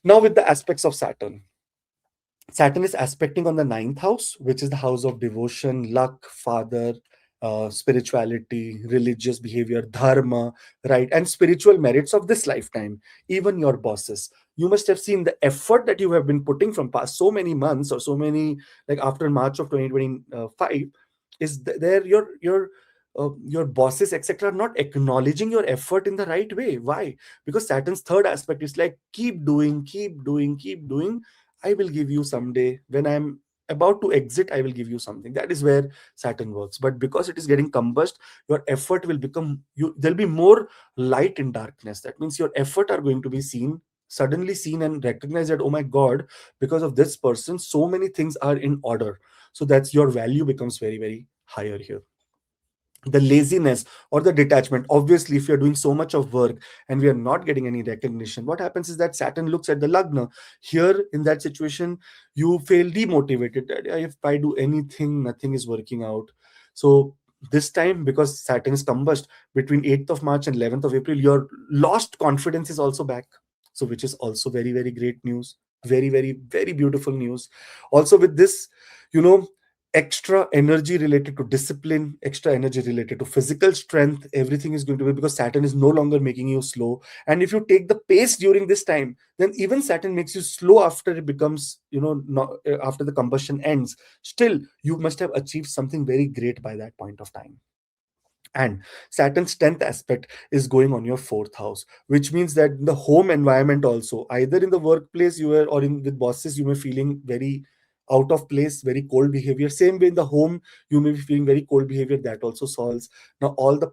Now, with the aspects of Saturn is aspecting on the 9th house, which is the house of devotion, luck, father, spirituality, religious behavior, dharma, right? And spiritual merits of this lifetime, even your bosses. You must have seen the effort that you have been putting from past so many months, or so many, like after March of 2025, is there your bosses, etc., are not acknowledging your effort in the right way. Why? Because Saturn's third aspect is like, keep doing, keep doing, keep doing. I will give you someday. When I'm about to exit, I will give you something. That is where Saturn works. But because it is getting combust, your effort will become, there'll be more light in darkness. That means your effort are going to be suddenly seen and recognized that, oh my God, because of this person, so many things are in order. So that's your value becomes very, very higher here. the laziness or the detachment. Obviously, if you're doing so much of work and we are not getting any recognition, what happens is that Saturn looks at the lagna. Here in that situation, you feel demotivated, that, "Yeah, if I do anything, nothing is working out." So this time, because Saturn is combust between 8th of March and 11th of April, your lost confidence is also back. So which is also very, very great news. Very, very, very beautiful news. Also with this, you know, extra energy related to discipline, extra energy related to physical strength, everything is going to be, because Saturn is no longer making you slow. And if you take the pace during this time, then even Saturn makes you slow after it becomes, not, after the combustion ends. Still, you must have achieved something very great by that point of time. And Saturn's 10th aspect is going on your fourth house, which means that the home environment also, either in the workplace you were, or in with bosses, you may feeling very out of place, very cold behavior. Same way in the home, you may be feeling very cold behavior. That also solves. Now, all the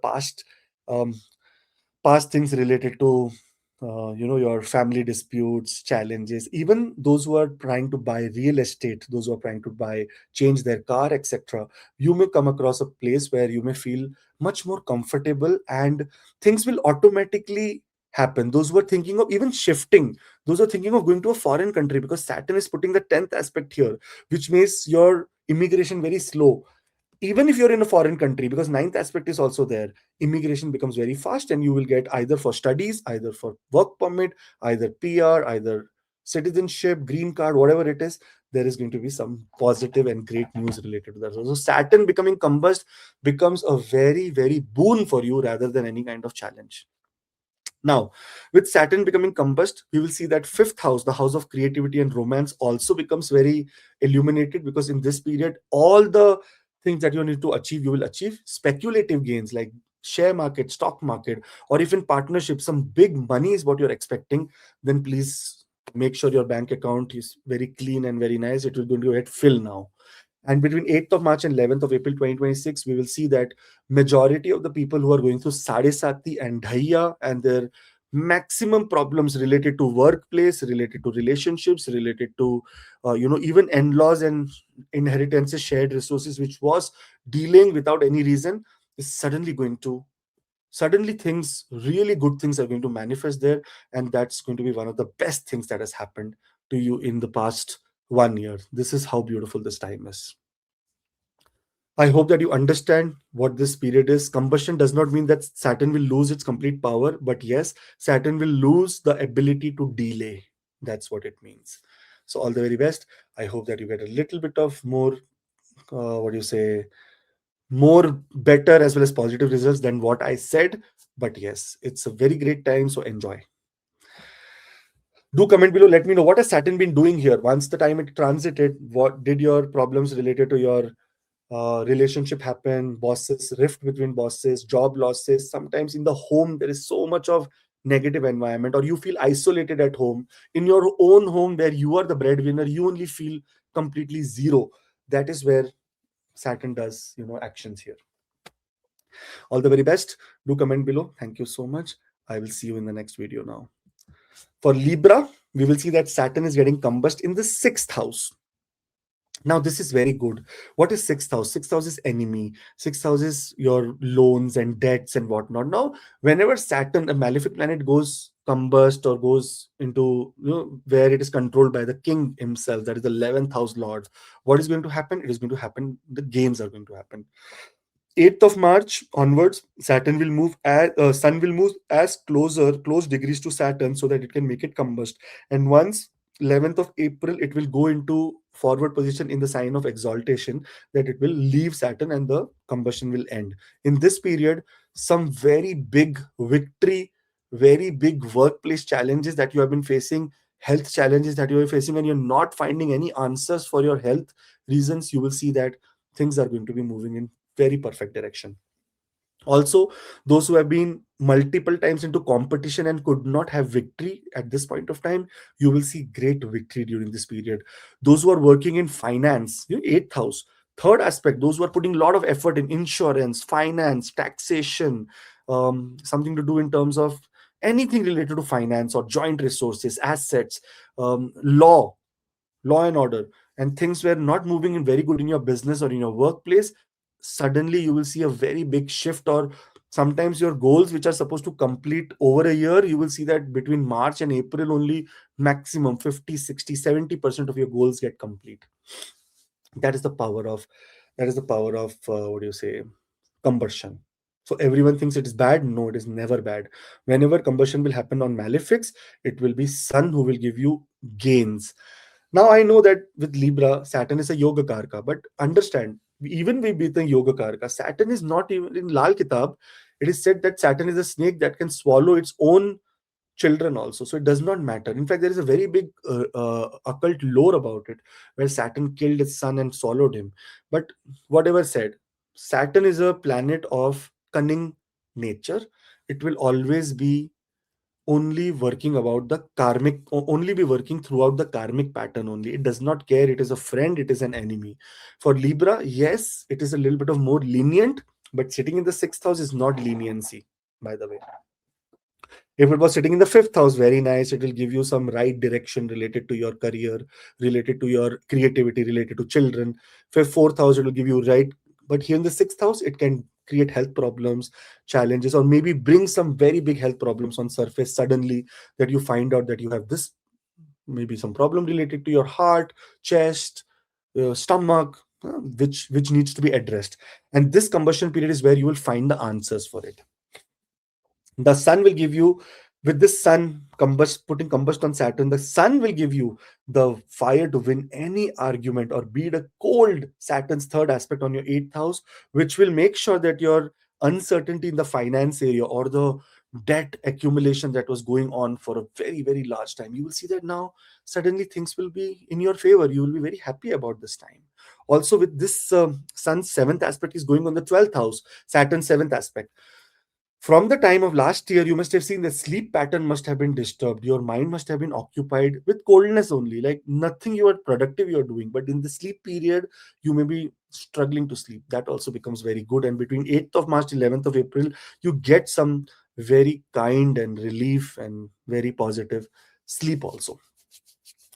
um, past things related to your family disputes, challenges, even those who are trying to buy real estate, those who are trying to buy, change their car, etc., you may come across a place where you may feel much more comfortable, and things will automatically happen. Those who are thinking of even shifting, those who are thinking of going to a foreign country, because Saturn is putting the 10th aspect here, which makes your immigration very slow. Even if you're in a foreign country, because ninth aspect is also there, immigration becomes very fast, and you will get either for studies, either for work permit, either PR, either citizenship, green card, whatever it is. There is going to be some positive and great news related to that. So Saturn becoming combust becomes a very, very boon for you rather than any kind of challenge. Now, with Saturn becoming combust, we will see that fifth house, the house of creativity and romance, also becomes very illuminated, because in this period, all the things that you need to achieve, you will achieve. Speculative gains like share market, stock market, or even partnership, some big money is what you're expecting, then please make sure your bank account is very clean and very nice. It will going to get filled now. And between 8th of March and 11th of April 2026, we will see that majority of the people who are going through Sade Sati and Dhaiya, and their maximum problems related to workplace, related to relationships, related to even in-laws and inheritances, shared resources, which was delaying without any reason, is suddenly going to, suddenly things, really good things are going to manifest there. And that's going to be one of the best things that has happened to you in the past 1 year. This is how beautiful this time is. I hope that you understand what this period is. Combustion does not mean that Saturn will lose its complete power, but yes, Saturn will lose the ability to delay. That's what it means. So, all the very best. I hope that you get a little bit of more, what do you say, more better as well as positive results than what I said. But yes, it's a very great time. So, enjoy. Do comment below. Let me know what has Saturn been doing here. Once the time it transited, what did your problems related to your relationship happen, bosses, rift between bosses, job losses? Sometimes in the home there is so much of negative environment, or you feel isolated at home, in your own home where you are the breadwinner, you only feel completely zero. That is where Saturn does actions here. All the very best. Do comment below. Thank you so much. I will see you in the next video now. For Libra, we will see that Saturn is getting combust in the sixth house. Now, this is very good. What is sixth house? Sixth house is enemy. Sixth house is your loans and debts and whatnot. Now, whenever Saturn, a malefic planet, goes combust or goes into where it is controlled by the king himself, that is the 11th house lord, what is going to happen? It is going to happen. The gains are going to happen. 8th of March onwards, Saturn will move as Sun will move as close degrees to Saturn, so that it can make it combust. And once 11th of April, it will go into forward position in the sign of exaltation, that it will leave Saturn and the combustion will end. In this period, some very big victory, very big workplace challenges that you have been facing, health challenges that you are facing, and you're not finding any answers for your health reasons, you will see that things are going to be moving in very perfect direction. Also, those who have been multiple times into competition and could not have victory at this point of time, you will see great victory during this period. Those who are working in finance, eighth house, third aspect, those who are putting a lot of effort in insurance, finance, taxation, something to do in terms of anything related to finance or joint resources, assets, law and order, and things were not moving in very good in your business or in your workplace, suddenly you will see a very big shift, or sometimes your goals which are supposed to complete over a year, you will see that between March and April only maximum 50, 60, 70% of your goals get complete. That is the power of, what do you say, combustion. So everyone thinks it is bad. No, it is never bad. Whenever combustion will happen on malefics, it will be sun who will give you gains. Now I know that with Libra, Saturn is a yoga karka, but understand, even we beat the yoga karka, Saturn is not even in Lal Kitab. It is said that Saturn is a snake that can swallow its own children also. So it does not matter. In fact, there is a very big occult lore about it, where Saturn killed his son and swallowed him. But whatever said, Saturn is a planet of cunning nature. It will always be only working about the karmic, only be working throughout the karmic pattern only. It does not care it is a friend, it is an enemy. For Libra, yes, it is a little bit of more lenient, but sitting in the sixth house is not leniency, by the way. If it was sitting in the fifth house, very nice. It will give you some right direction related to your career, related to your creativity, related to children. Fourth house, it will give you right. But here in the sixth house, it can create health problems, challenges, or maybe bring some very big health problems on surface suddenly, that you find out that you have this, maybe some problem related to your heart, chest, stomach, which needs to be addressed. And this combustion period is where you will find the answers for it. The sun will give you, with this sun combust, putting combust on Saturn, the sun will give you the fire to win any argument, or be the cold Saturn's third aspect on your eighth house, which will make sure that your uncertainty in the finance area, or the debt accumulation that was going on for a very, very large time, you will see that now suddenly things will be in your favor. You will be very happy about this time. Also, with this sun's seventh aspect is going on the 12th house, Saturn's seventh aspect. From the time of last year, you must have seen the sleep pattern must have been disturbed. Your mind must have been occupied with coldness only, like nothing you are productive you are doing. But in the sleep period, you may be struggling to sleep. That also becomes very good. And between 8th of March, 11th of April, you get some very kind and relief and very positive sleep also.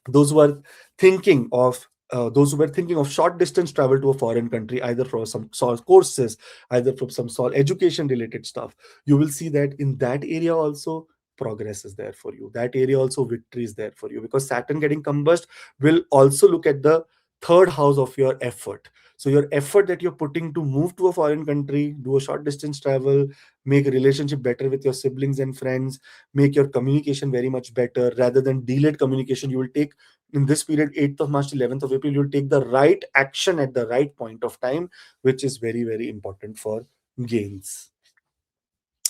Those who are thinking of those who were thinking of short distance travel to a foreign country, either for some sort courses, either from some sort education related stuff, you will see that in that area also progress is there for you. That area also victory is there for you, because Saturn getting combust will also look at the third house of your effort. So your effort that you're putting to move to a foreign country, do a short distance travel, make a relationship better with your siblings and friends, make your communication very much better, rather than delayed communication, you will take in this period, 8th of March, 11th of April, you'll take the right action at the right point of time, which is very, very important for gains.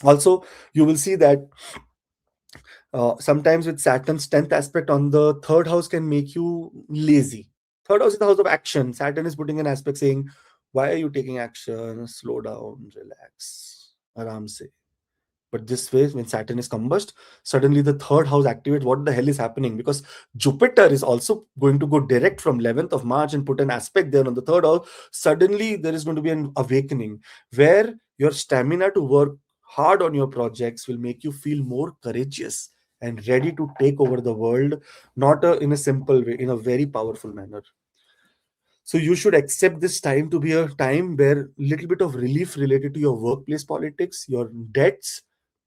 Also, you will see that sometimes with Saturn's 10th aspect on the third house can make you lazy. Third house is the house of action. Saturn is putting an aspect saying, why are you taking action? Slow down, relax, aram se. But this way, when Saturn is combust, suddenly the third house activates. What the hell is happening? Because Jupiter is also going to go direct from 11th of March and put an aspect there on the third house. Suddenly, there is going to be an awakening where your stamina to work hard on your projects will make you feel more courageous and ready to take over the world, not in a simple way, in a very powerful manner. So you should accept this time to be a time where little bit of relief related to your workplace politics, your debts,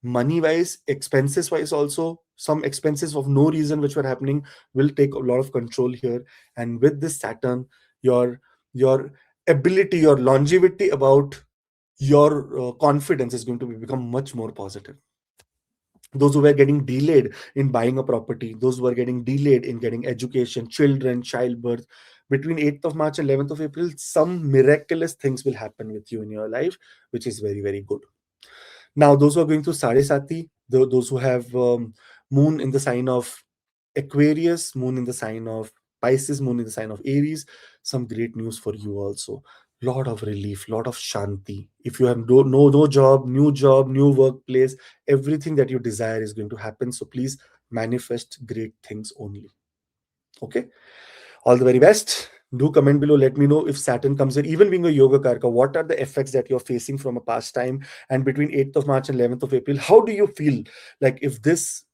money wise, expenses wise, also some expenses of no reason which were happening will take a lot of control here. And with this Saturn, your ability, your longevity about your confidence is going to become much more positive. Those who were getting delayed in buying a property, those who were getting delayed in getting education, children, childbirth, between 8th of March and 11th of April, some miraculous things will happen with you in your life, which is very, very good. Now, those who are going through Sade Sati, those who have moon in the sign of Aquarius, moon in the sign of Pisces, moon in the sign of Aries, some great news for you also. Lot of relief, lot of shanti. If you have no job, new workplace, everything that you desire is going to happen. So please manifest great things only. Okay. All the very best. Do comment below. Let me know if Saturn comes in, even being a yoga karka, what are the effects that you're facing from a past time? And between 8th of March and 11th of April, how do you feel? Like if this,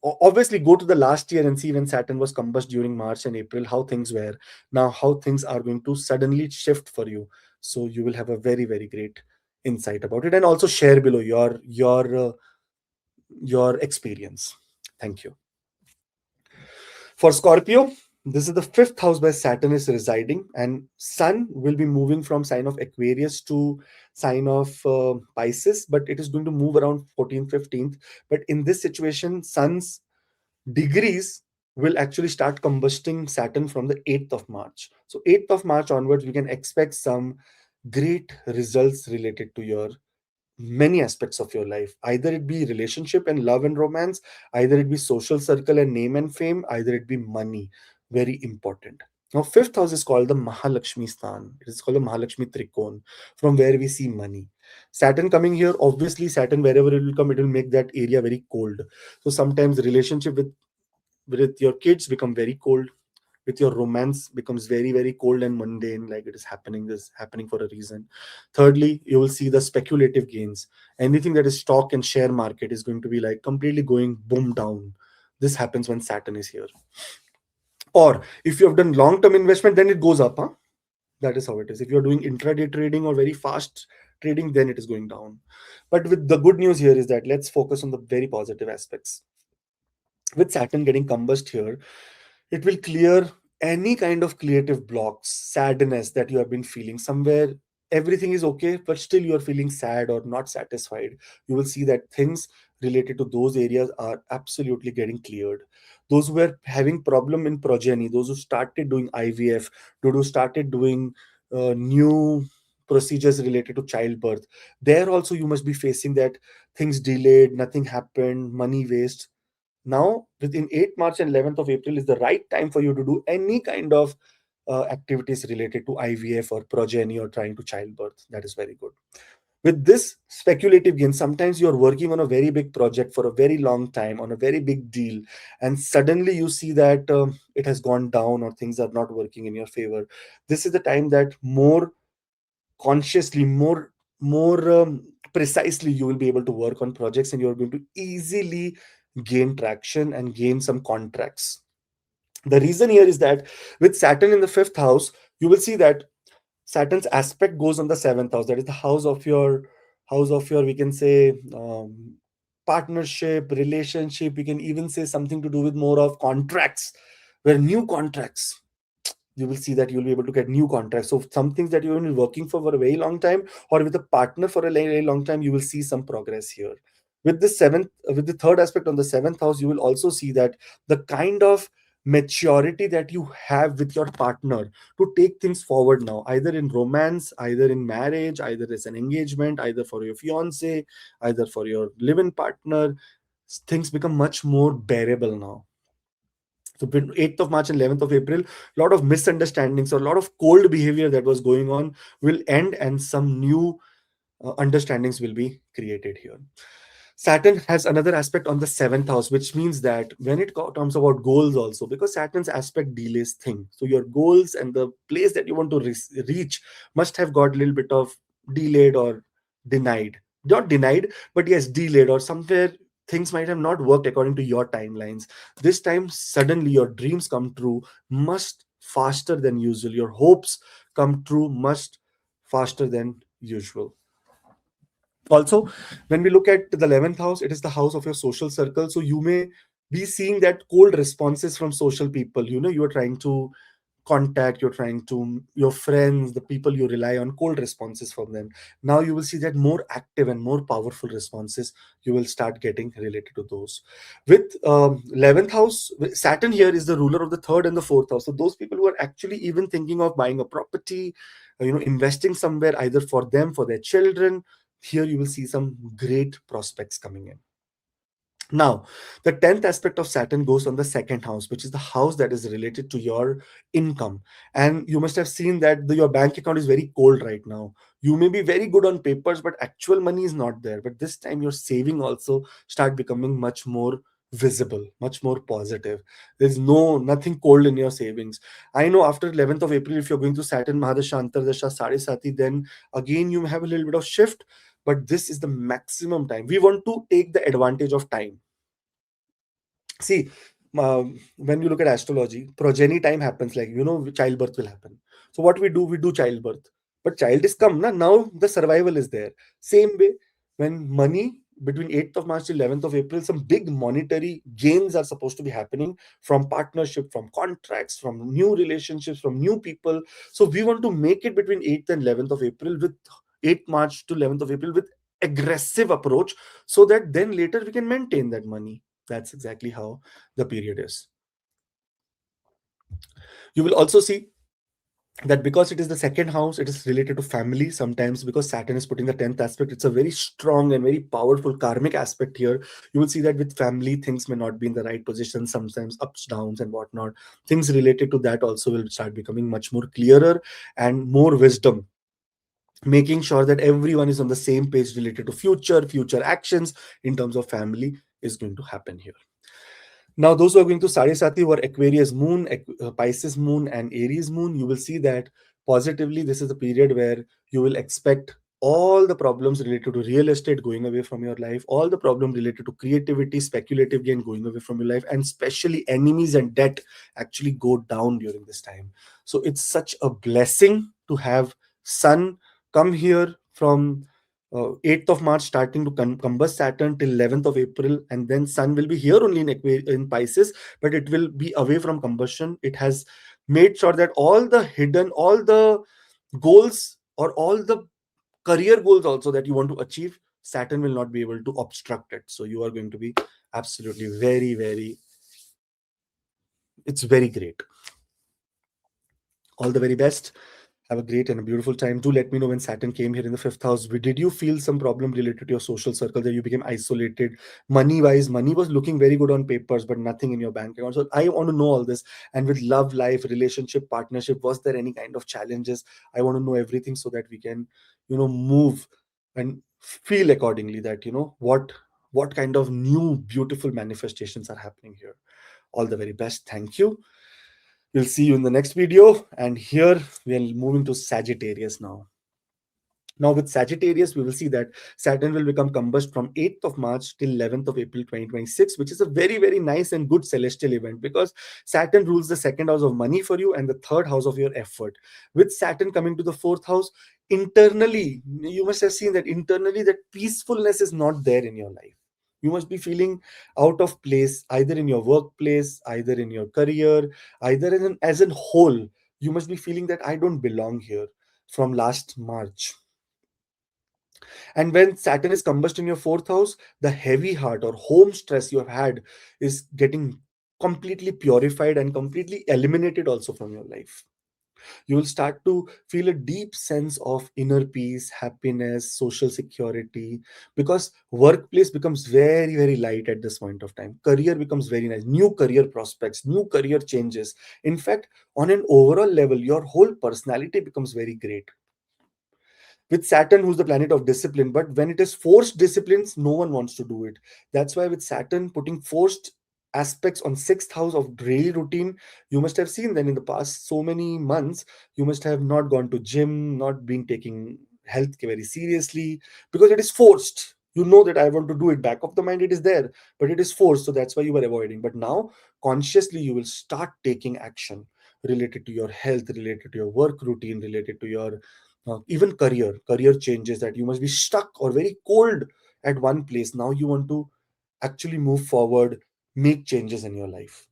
obviously go to the last year and see when Saturn was combust during March and April, how things were. Now, how things are going to suddenly shift for you. So you will have a very, very great insight about it, and also share below your experience. Thank you. For Scorpio, this is the fifth house where Saturn is residing, and Sun will be moving from sign of Aquarius to sign of Pisces, but it is going to move around 14th, 15th. But in this situation, Sun's degrees will actually start combusting Saturn from the 8th of March. So 8th of March onwards, we can expect some great results related to your many aspects of your life. Either it be relationship and love and romance, either it be social circle and name and fame, either it be money. Very important. Now, fifth house is called the Mahalakshmi Sthan. It is called the Mahalakshmi Trikon, from where we see money. Saturn coming here, obviously, Saturn, wherever it will come, it will make that area very cold. So sometimes the relationship with your kids become very cold, with your romance becomes very, very cold and mundane, like it is happening, this happening for a reason. Thirdly, you will see the speculative gains. Anything that is stock and share market is going to be like completely going boom down. This happens when Saturn is here. Or if you have done long term investment, then it goes up, huh? That is how it is. If you're doing intraday trading or very fast trading, then it is going down. But with the good news here is that let's focus on the very positive aspects. With Saturn getting combust here, it will clear any kind of creative blocks, sadness that you have been feeling somewhere. Everything is okay, but still you are feeling sad or not satisfied. You will see that things related to those areas are absolutely getting cleared. Those who were having problem in progeny, those who started doing IVF, those who started doing new procedures related to childbirth, there also you must be facing that things delayed, nothing happened, money waste. Now within 8th March and 11th of April is the right time for you to do any kind of activities related to IVF or progeny or trying to childbirth. That is very good. With this speculative gain, sometimes you're working on a very big project for a very long time on a very big deal, and suddenly you see that it has gone down or things are not working in your favor. This is the time that more consciously, more precisely, you will be able to work on projects, and you're going to easily gain traction and gain some contracts. The reason here is that with Saturn in the fifth house, you will see that Saturn's aspect goes on the seventh house. That is the house of your, we can say, partnership, relationship. We can even say something to do with more of contracts, where new contracts, you will see that you'll be able to get new contracts. So some things that you've been working for a very long time, or with a partner for a very, very long time, you will see some progress here. With the third aspect on the seventh house, you will also see that the kind of maturity that you have with your partner to take things forward now, either in romance, either in marriage, either as an engagement, either for your fiance, either for your live-in partner, things become much more bearable now. So between 8th of March and 11th of April, a lot of misunderstandings or a lot of cold behavior that was going on will end, and some new understandings will be created here. Saturn has another aspect on the seventh house, which means that when it comes about goals also, because Saturn's aspect delays thing. So your goals and the place that you want to reach must have got a little bit of delayed or denied. Not denied, but yes, delayed, or somewhere things might have not worked according to your timelines. This time, suddenly your dreams come true much faster than usual. Your hopes come true much faster than usual. Also, when we look at the 11th house, it is the house of your social circle. So you may be seeing that cold responses from social people. You are trying to contact, you're trying to, your friends, the people you rely on, cold responses from them. Now you will see that more active and more powerful responses you will start getting related to those. With 11th house, Saturn here is the ruler of the third and the fourth house. So those people who are actually even thinking of buying a property, investing somewhere, either for them, for their children, here you will see some great prospects coming in. Now, the 10th aspect of Saturn goes on the second house, which is the house that is related to your income. And you must have seen that your bank account is very cold right now. You may be very good on papers, but actual money is not there. But this time, your saving also start becoming much more visible, much more positive. There's nothing cold in your savings. I know after 11th of April, if you're going to Saturn Mahadasha Antardasha Sade Sati, then again you have a little bit of shift, but this is the maximum time. We want to take the advantage of time. See, when you look at astrology, progeny time happens, like childbirth will happen. So what we do childbirth. but child is come na, now the survival is there. Same way, when money between 8th of March to 11th of April, some big monetary gains are supposed to be happening from partnership, from contracts, from new relationships, from new people. So we want to make it between 8th and 11th of April with 8th March to 11th of April with aggressive approach, so that then later we can maintain that money. That's exactly how the period is. You will also see that because it is the second house, it is related to family. Sometimes because Saturn is putting the 10th aspect, it's a very strong and very powerful karmic aspect here. You will see that with family, things may not be in the right position, sometimes ups, downs, and whatnot. Things related to that also will start becoming much more clearer, and more wisdom, making sure that everyone is on the same page related to future actions in terms of family is going to happen here. Now, those who are going to Sade Sati were Aquarius moon, Pisces moon, and Aries moon, you will see that positively this is the period where you will expect all the problems related to real estate going away from your life, all the problems related to creativity, speculative gain going away from your life, and especially enemies and debt actually go down during this time. So it's such a blessing to have Sun come here from 8th of March, starting to combust Saturn till 11th of April, and then Sun will be here only in Pisces, but it will be away from combustion. It has made sure that all the goals, or all the career goals also that you want to achieve, Saturn will not be able to obstruct it. So you are going to be absolutely it's very great. All the very best. Have a great and a beautiful time. Do let me know when Saturn came here in the fifth house. Did you feel some problem related to your social circle, that you became isolated? Money wise, money was looking very good on papers, but nothing in your bank account. So I want to know all this. And with love, life, relationship, partnership, was there any kind of challenges? I want to know everything so that we can, move and feel accordingly, that, what kind of new beautiful manifestations are happening here. All the very best. Thank you. We'll see you in the next video. And here we are moving to Sagittarius now. Now with Sagittarius, we will see that Saturn will become combust from 8th of March till 11th of April 2026, which is a very, very nice and good celestial event, because Saturn rules the second house of money for you and the third house of your effort. With Saturn coming to the fourth house, internally, you must have seen that internally that peacefulness is not there in your life. You must be feeling out of place, either in your workplace, either in your career, either as a whole. You must be feeling that I don't belong here from last March. And when Saturn is combust in your fourth house, the heavy heart or home stress you have had is getting completely purified and completely eliminated also from your life. You will start to feel a deep sense of inner peace, happiness, social security, because workplace becomes very, very light at this point of time. Career becomes very nice, new career prospects, new career changes. In fact, on an overall level, your whole personality becomes very great. With Saturn, who's the planet of discipline, but when it is forced disciplines, no one wants to do it. That's why with Saturn putting forced aspects on sixth house of daily routine, you must have seen that in the past so many months, you must have not gone to gym, not been taking health very seriously, because it is forced. You know that I want to do it. Back of the mind, it is there, but it is forced. So that's why you were avoiding. But now, consciously, you will start taking action related to your health, related to your work routine, related to your even career changes, that you must be stuck or very cold at one place. Now you want to actually move forward, make changes in your life.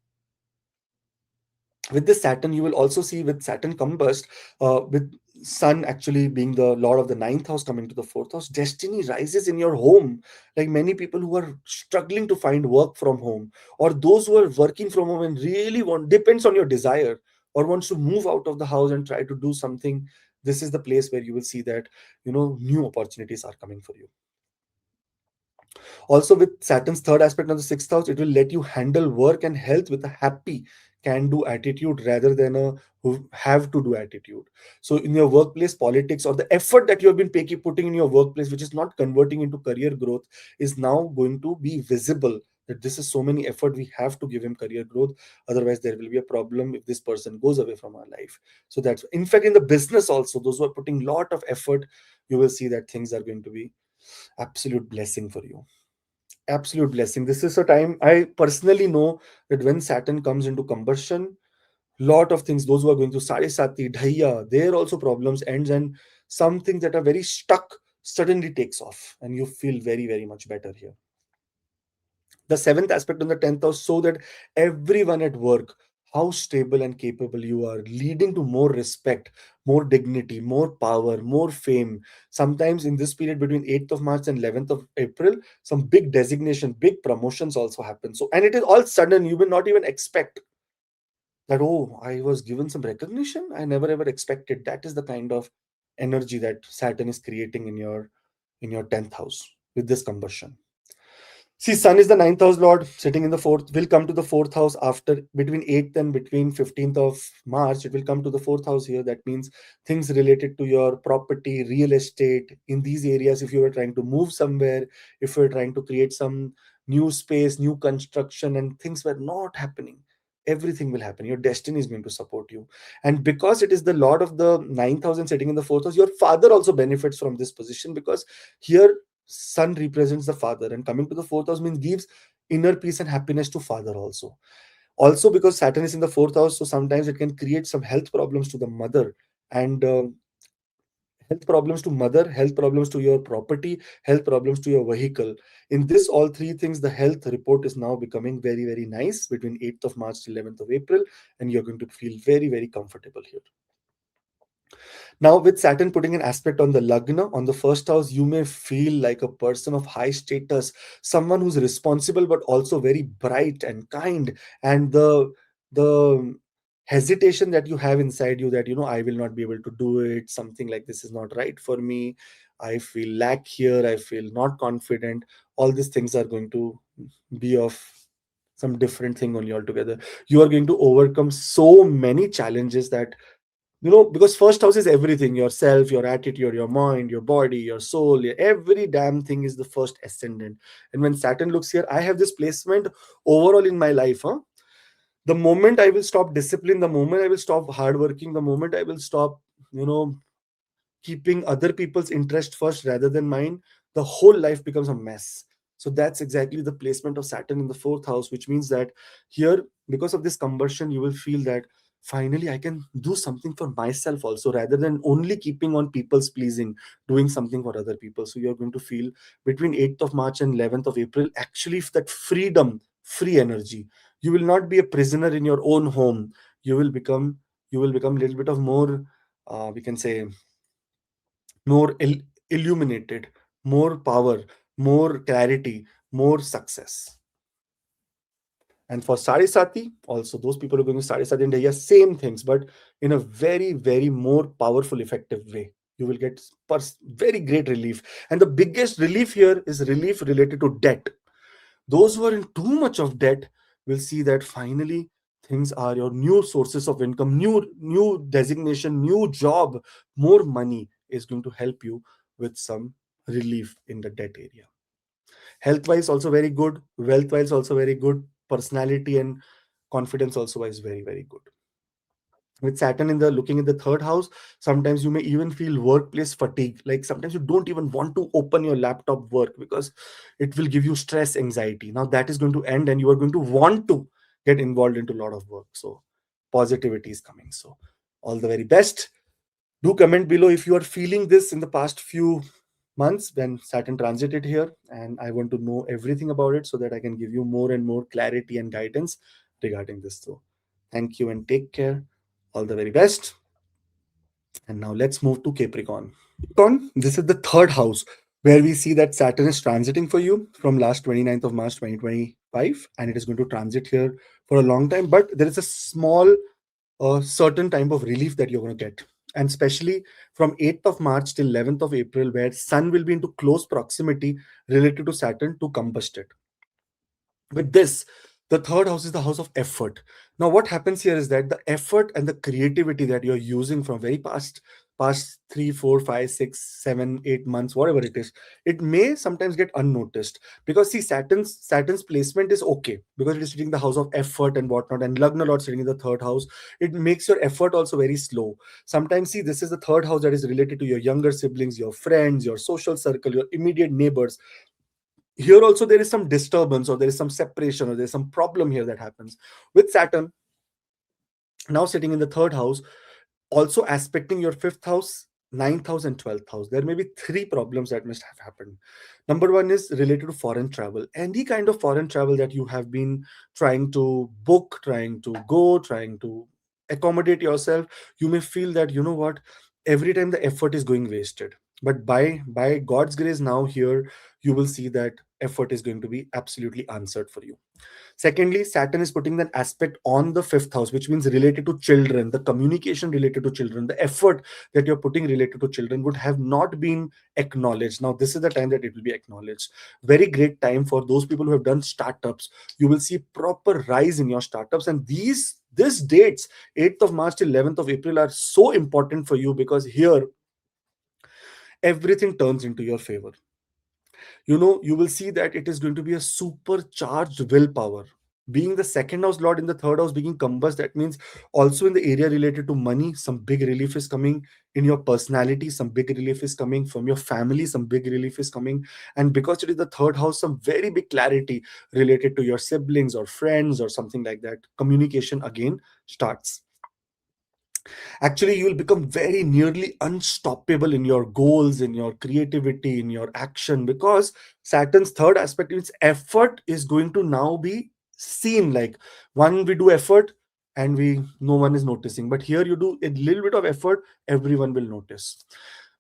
With this Saturn, you will also see with Saturn combust, with Sun actually being the lord of the ninth house coming to the fourth house, destiny rises in your home. Like many people who are struggling to find work from home, or those who are working from home and really depends on your desire, or wants to move out of the house and try to do something, this is the place where you will see that, new opportunities are coming for you. Also, with Saturn's third aspect on the sixth house, it will let you handle work and health with a happy, can do attitude rather than a who have to do attitude. So, in your workplace politics, or the effort that you have been putting in your workplace, which is not converting into career growth, is now going to be visible. That this is so many effort, we have to give him career growth. Otherwise, there will be a problem if this person goes away from our life. So, that's in fact in the business also, those who are putting lot of effort, you will see that things are going to be absolute blessing for you. Absolute blessing. This is a time I personally know that when Saturn comes into combustion, lot of things, those who are going to Sade Sati, Dhaiya, there also problems ends, and some things that are very stuck suddenly takes off and you feel very, very much better here. The seventh aspect on the 10th house, so that everyone at work, how stable and capable you are, leading to more respect, more dignity, more power, more fame. Sometimes in this period between 8th of March and 11th of April, some big designation, big promotions also happen. So, and it is all sudden, you will not even expect that, oh, I was given some recognition. I never ever expected. That is the kind of energy that Saturn is creating in your 10th house with this combustion. See, Sun is the ninth house lord sitting in the fourth, will come to the fourth house after between 8th and between 15th of March. It will come to the fourth house here. That means things related to your property, real estate in these areas. If you were trying to move somewhere, if you were trying to create some new space, new construction, and things were not happening, everything will happen. Your destiny is going to support you. And because it is the lord of the ninth house and sitting in the fourth house, your father also benefits from this position because here Sun represents the father, and coming to the fourth house means gives inner peace and happiness to father also. Also, because Saturn is in the fourth house, so sometimes it can create some health problems to the mother, and health problems to mother, health problems to your property, health problems to your vehicle. In this, all three things, the health report is now becoming very, very nice between 8th of March to 11th of April, and you're going to feel very, very comfortable here. Now, with Saturn putting an aspect on the Lagna, on the first house, you may feel like a person of high status, someone who's responsible but also very bright and kind. And the hesitation that you have inside you that, I will not be able to do it, something like this is not right for me, I feel lack here, I feel not confident, all these things are going to be of some different thing only altogether. You are going to overcome so many challenges that because first house is everything, yourself, your attitude, your mind, your body, your soul, every damn thing is the first ascendant. And when Saturn looks here, I have this placement overall in my life, the moment I will stop discipline, the moment I will stop hardworking, the moment I will stop you know keeping other people's interest first rather than mine, the whole life becomes a mess. So that's exactly the placement of Saturn in the fourth house, which means that here, because of this combustion, you will feel that finally I can do something for myself also, rather than only keeping on people's pleasing, doing something for other people. So you're going to feel between 8th of March and 11th of April, actually, that freedom, free energy. You will not be a prisoner in your own home. You will become a little bit of more, we can say, more illuminated, more power, more clarity, more success. And for Sade Sati, also those people who are going to Sade Sati India, same things, but in a very, very more powerful, effective way. You will get very great relief. And the biggest relief here is relief related to debt. Those who are in too much of debt will see that finally things are your new sources of income, new designation, new job, more money is going to help you with some relief in the debt area. Health wise also very good, wealth wise also very good, personality and confidence also is very, very good. With Saturn in the looking in the third house, sometimes you may even feel workplace fatigue, like sometimes you don't even want to open your laptop work because it will give you stress, anxiety. Now that is going to end and you are going to want to get involved into a lot of work. So positivity is coming. So all the very best. Do comment below if you are feeling this in the past few months when Saturn transited here, and I want to know everything about it so that I can give you more and more clarity and guidance regarding this. So thank you and take care. All the very best. And now let's move to Capricorn. Capricorn, this is the third house where we see that Saturn is transiting for you from last 29th of March 2025, and it is going to transit here for a long time. But there is a small, certain type of relief that you're going to get. And especially from 8th of March till 11th of April, where Sun will be into close proximity related to Saturn to combust it. With this, the third house is the house of effort. Now what happens here is that the effort and the creativity that you're using from very past 3, 4, 5, 6, 7, 8 months, whatever it is, it may sometimes get unnoticed. Because see, Saturn's placement is okay because it is sitting in the house of effort and whatnot, and Lagna Lord sitting in the third house. It makes your effort also very slow. Sometimes, see, this is the third house that is related to your younger siblings, your friends, your social circle, your immediate neighbors. Here also there is some disturbance, or there is some separation, or there's some problem here that happens with Saturn now sitting in the third house, also aspecting your fifth house. ninth house and 12th house, there may be three problems that must have happened. Number one is related to foreign travel. Any kind of foreign travel that you have been trying to book, trying to go, trying to accommodate yourself, you may feel that, you know what, every time the effort is going wasted. But by God's grace, now here you will see that effort is going to be absolutely answered for you. Secondly, Saturn is putting that aspect on the fifth house, which means related to children, the communication related to children, the effort that you're putting related to children would have not been acknowledged. Now, this is the time that it will be acknowledged. Very great time for those people who have done startups. You will see proper rise in your startups. And these dates, 8th of March till 11th of April, are so important for you because here everything turns into your favor. You will see that it is going to be a supercharged willpower. Being the second house lord in the third house being combust, that means also in the area related to money, some big relief is coming. In your personality, some big relief is coming. From your family, some big relief is coming. And because it is the third house, some very big clarity related to your siblings or friends or something like that. Communication again starts. Actually, you will become very nearly unstoppable in your goals, in your creativity, in your action, because Saturn's third aspect, its effort is going to now be seen. Like, one, we do effort and we no one is noticing, but here you do a little bit of effort, everyone will notice.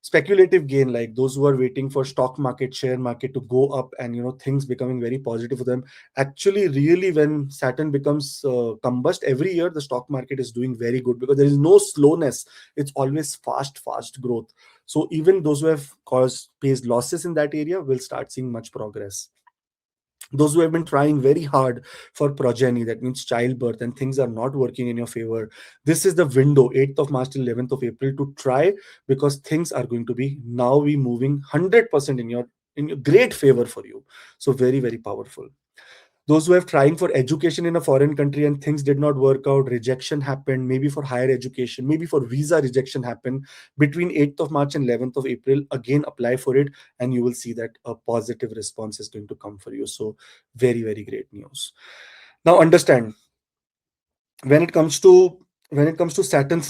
Speculative gain, like those who are waiting for stock market, share market to go up, and things becoming very positive for them. Actually, really, when Saturn becomes combust every year, the stock market is doing very good because there is no slowness. It's always fast growth. So even those who have caused pays losses in that area will start seeing much progress. Those who have been trying very hard for progeny, that means childbirth, and things are not working in your favor, this is the window, 8th of March till 11th of April, to try, because things are going to be now be moving 100% in your great favor for you. So very, very powerful. Those who have trying for education in a foreign country and things did not work out, rejection happened, maybe for higher education, maybe for visa rejection happened, between 8th of March and 11th of April, again apply for it, and you will see that a positive response is going to come for you. So very, very great news. Now understand, when it comes to Saturn's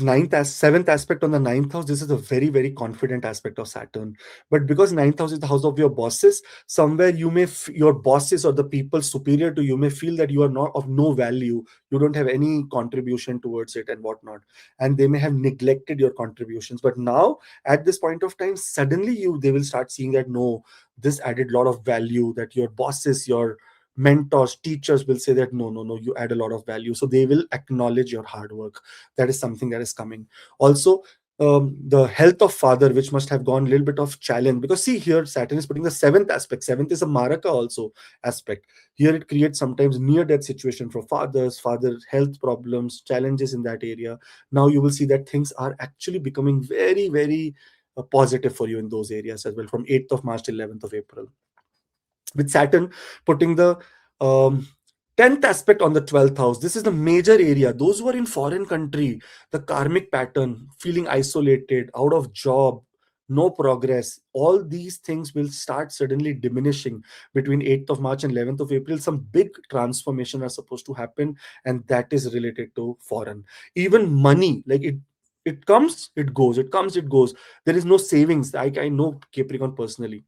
seventh aspect on the ninth house, this is a very, very confident aspect of Saturn. But because ninth house is the house of your bosses, somewhere your bosses or the people superior to you may feel that you are not of no value, you don't have any contribution towards it and whatnot, and they may have neglected your contributions. But now, at this point of time, suddenly they will start seeing that no, this added a lot of value, that your bosses, your mentors, teachers will say that no, no, no, you add a lot of value. So they will acknowledge your hard work. That is something that is coming. Also, the health of father, which must have gone a little bit of challenge, because see here, Saturn is putting the seventh aspect. Seventh is a Maraka also aspect. Here it creates sometimes near death situation for father health problems, challenges in that area. Now you will see that things are actually becoming very, very positive for you in those areas as well, from 8th of March to 11th of April, with Saturn putting the um, 10th aspect on the 12th house. This is the major area. Those who are in foreign country, the karmic pattern, feeling isolated, out of job, no progress, all these things will start suddenly diminishing between 8th of March and 11th of April. Some big transformation are supposed to happen, and that is related to foreign. Even money, like it comes, it goes, it comes, it goes. There is no savings. I know Capricorn personally.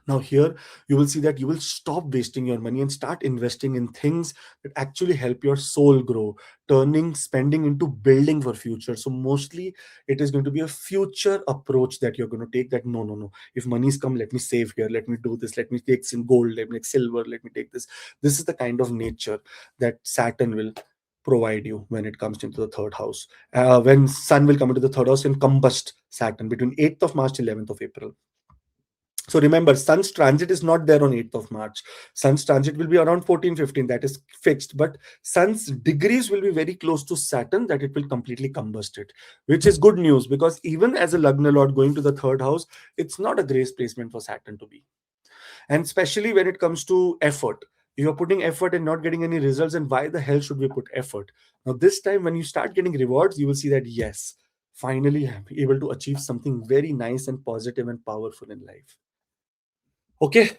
Now here you will see that you will stop wasting your money and start investing in things that actually help your soul grow, turning spending into building for future. So mostly it is going to be a future approach that you're going to take, that no, no, no, if money's come, let me save here, let me do this, let me take some gold, let me take silver, let me take this. This is the kind of nature that Saturn will provide you when it comes into the third house. When Sun will come into the third house and combust Saturn between 8th of March to 11th of April. So remember, Sun's transit is not there on 8th of March. Sun's transit will be around 14-15. That is fixed. But Sun's degrees will be very close to Saturn, that it will completely combust it, which is good news, because even as a Lagna Lord going to the third house, it's not a grace placement for Saturn to be. And especially when it comes to effort. If you're putting effort and not getting any results, and why the hell should we put effort? Now, this time when you start getting rewards, you will see that yes, finally I'm able to achieve something very nice and positive and powerful in life. Okay,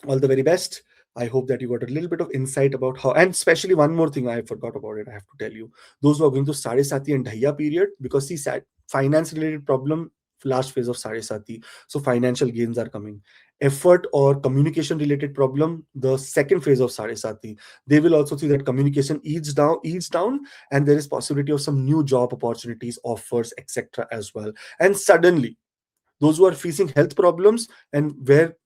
all the very best. I hope that you got a little bit of insight about how, and especially one more thing I forgot about it. I have to tell you, those who are going through Sade Sati and Dhaiya period, because see, finance related problem, last phase of Sade Sati, so financial gains are coming. Effort or communication related problem, the second phase of Sade Sati, they will also see that communication eats down, and there is possibility of some new job opportunities, offers, etc. as well. And suddenly, those who are facing health problems, and where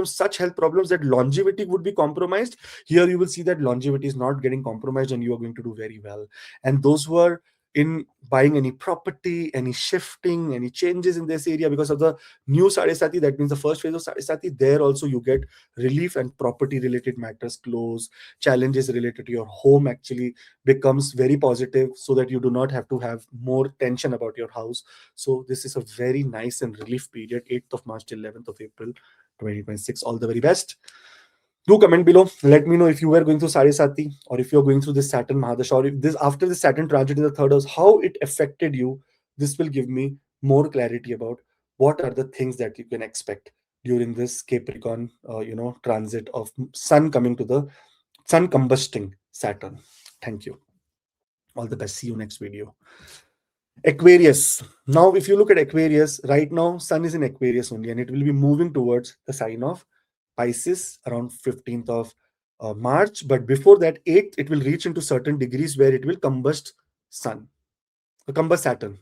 such health problems that longevity would be compromised, here you will see that longevity is not getting compromised and you are going to do very well. And those who are in buying any property, any shifting, any changes in this area because of the new Sade Sati, that means the first phase of Sade Sati, there also you get relief, and property related matters close, challenges related to your home actually becomes very positive, so that you do not have to have more tension about your house. So this is a very nice and relief period, 8th of March till 11th of April 2026. All the very best. Do comment below. Let me know if you were going through Sari Sati, or if you're going through this Saturn Mahadasha, or if this after the Saturn transit in the third house, how it affected you. This will give me more clarity about what are the things that you can expect during this Capricorn, transit of Sun coming to the Sun combusting Saturn. Thank you. All the best. See you next video. Aquarius. Now, if you look at Aquarius, right now, Sun is in Aquarius only, and it will be moving towards the sign of Pisces around 15th of March. But before that, 8th, it will reach into certain degrees where it will combust Sun, combust Saturn.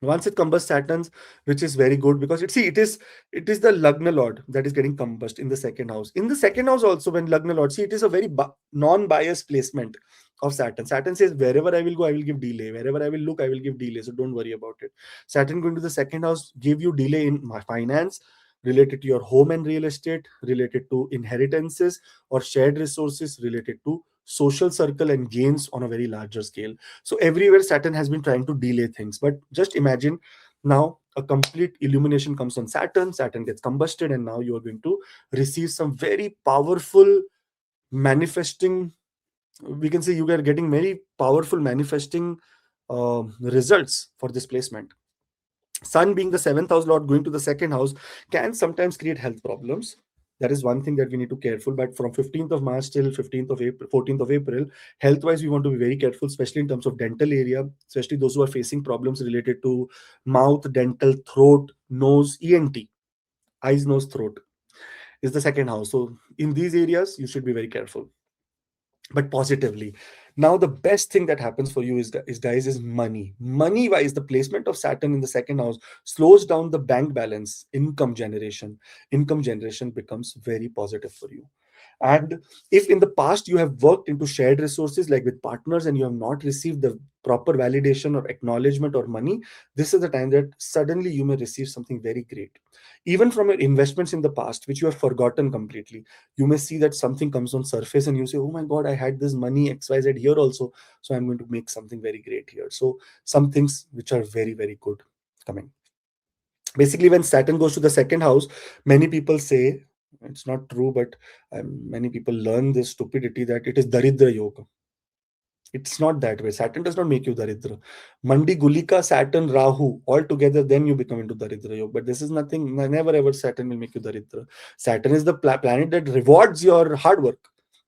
Once it combusts Saturn, which is very good, because it is the Lagna Lord that is getting combust in the second house. In the second house also, when Lagna Lord, see, it is a very non-biased placement of Saturn. Saturn says, wherever I will go, I will give delay. Wherever I will look, I will give delay. So don't worry about it. Saturn going to the second house give you delay in finance, related to your home and real estate, related to inheritances or shared resources, related to social circle and gains on a very larger scale. So everywhere Saturn has been trying to delay things. But just imagine now a complete illumination comes on Saturn. Saturn gets combusted, and now you are going to receive some very powerful manifesting. We can say you are getting very powerful manifesting results for this placement. Sun being the seventh house lord going to the second house can sometimes create health problems. That is one thing that we need to be careful. But from 15th of March till 15th of April, 14th of April, health-wise, we want to be very careful, especially in terms of dental area, especially those who are facing problems related to mouth, dental, throat, nose, ENT, eyes, nose, throat is the second house. So in these areas, you should be very careful, but positively. Now the best thing that happens for you is guys, is money wise. The placement of Saturn in the second house slows down the bank balance. Income generation becomes very positive for you. And if in the past you have worked into shared resources like with partners, and you have not received the proper validation or acknowledgement or money, this is the time that suddenly you may receive something very great. Even from your investments in the past, which you have forgotten completely, you may see that something comes on surface and you say, oh my god, I had this money XYZ here also, so I'm going to make something very great here. So some things which are very, very good coming. Basically, when Saturn goes to the second house, many people say, it's not true, but many people learn this stupidity that it is Daridra Yoga. It's not that way. Saturn does not make you Daridra. Mandi Gulika, Saturn, Rahu, all together, then you become into Daridra Yoga. But this is nothing, never ever Saturn will make you Daridra. Saturn is the planet that rewards your hard work,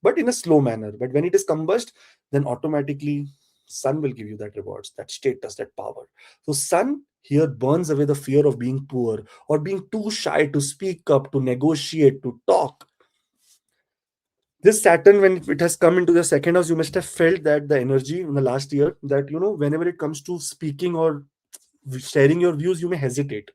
but in a slow manner. But when it is combust, then automatically Sun will give you that rewards, that status, that power. So Sun here burns away the fear of being poor or being too shy to speak up, to negotiate, to talk. This Saturn, when it has come into the second house, you must have felt that the energy in the last year, that whenever it comes to speaking or sharing your views, you may hesitate.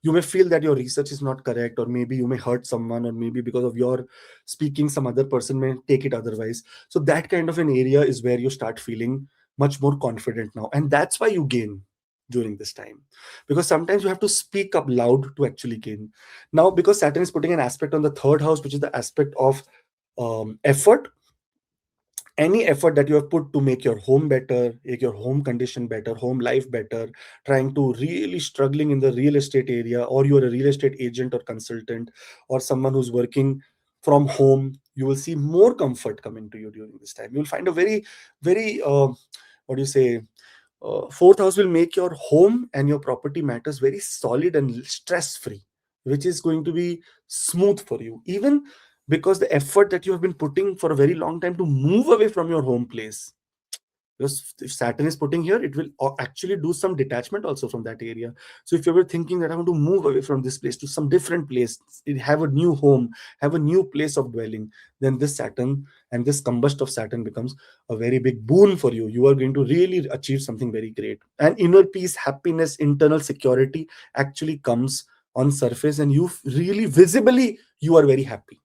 You may feel that your research is not correct, or maybe you may hurt someone, or maybe because of your speaking some other person may take it otherwise. So that kind of an area is where you start feeling much more confident now, and that's why you gain during this time, because sometimes you have to speak up loud to actually gain. Now, because Saturn is putting an aspect on the third house, which is the aspect of effort. Any effort that you have put to make your home better, make your home condition better, home life better, trying to really struggling in the real estate area, or you're a real estate agent or consultant, or someone who's working from home, you will see more comfort coming to you during this time. You'll find a very, very, what do you say, fourth house will make your home and your property matters very solid and stress free. which is going to be smooth for you, even because the effort that you have been putting for a very long time to move away from your home place, because if Saturn is putting here, it will actually do some detachment also from that area. So if you were thinking that I want to move away from this place to some different place, have a new home, have a new place of dwelling, then this Saturn and this combust of Saturn becomes a very big boon for you. You are going to really achieve something very great, and inner peace, happiness, internal security actually comes on surface, and you really visibly you are very happy.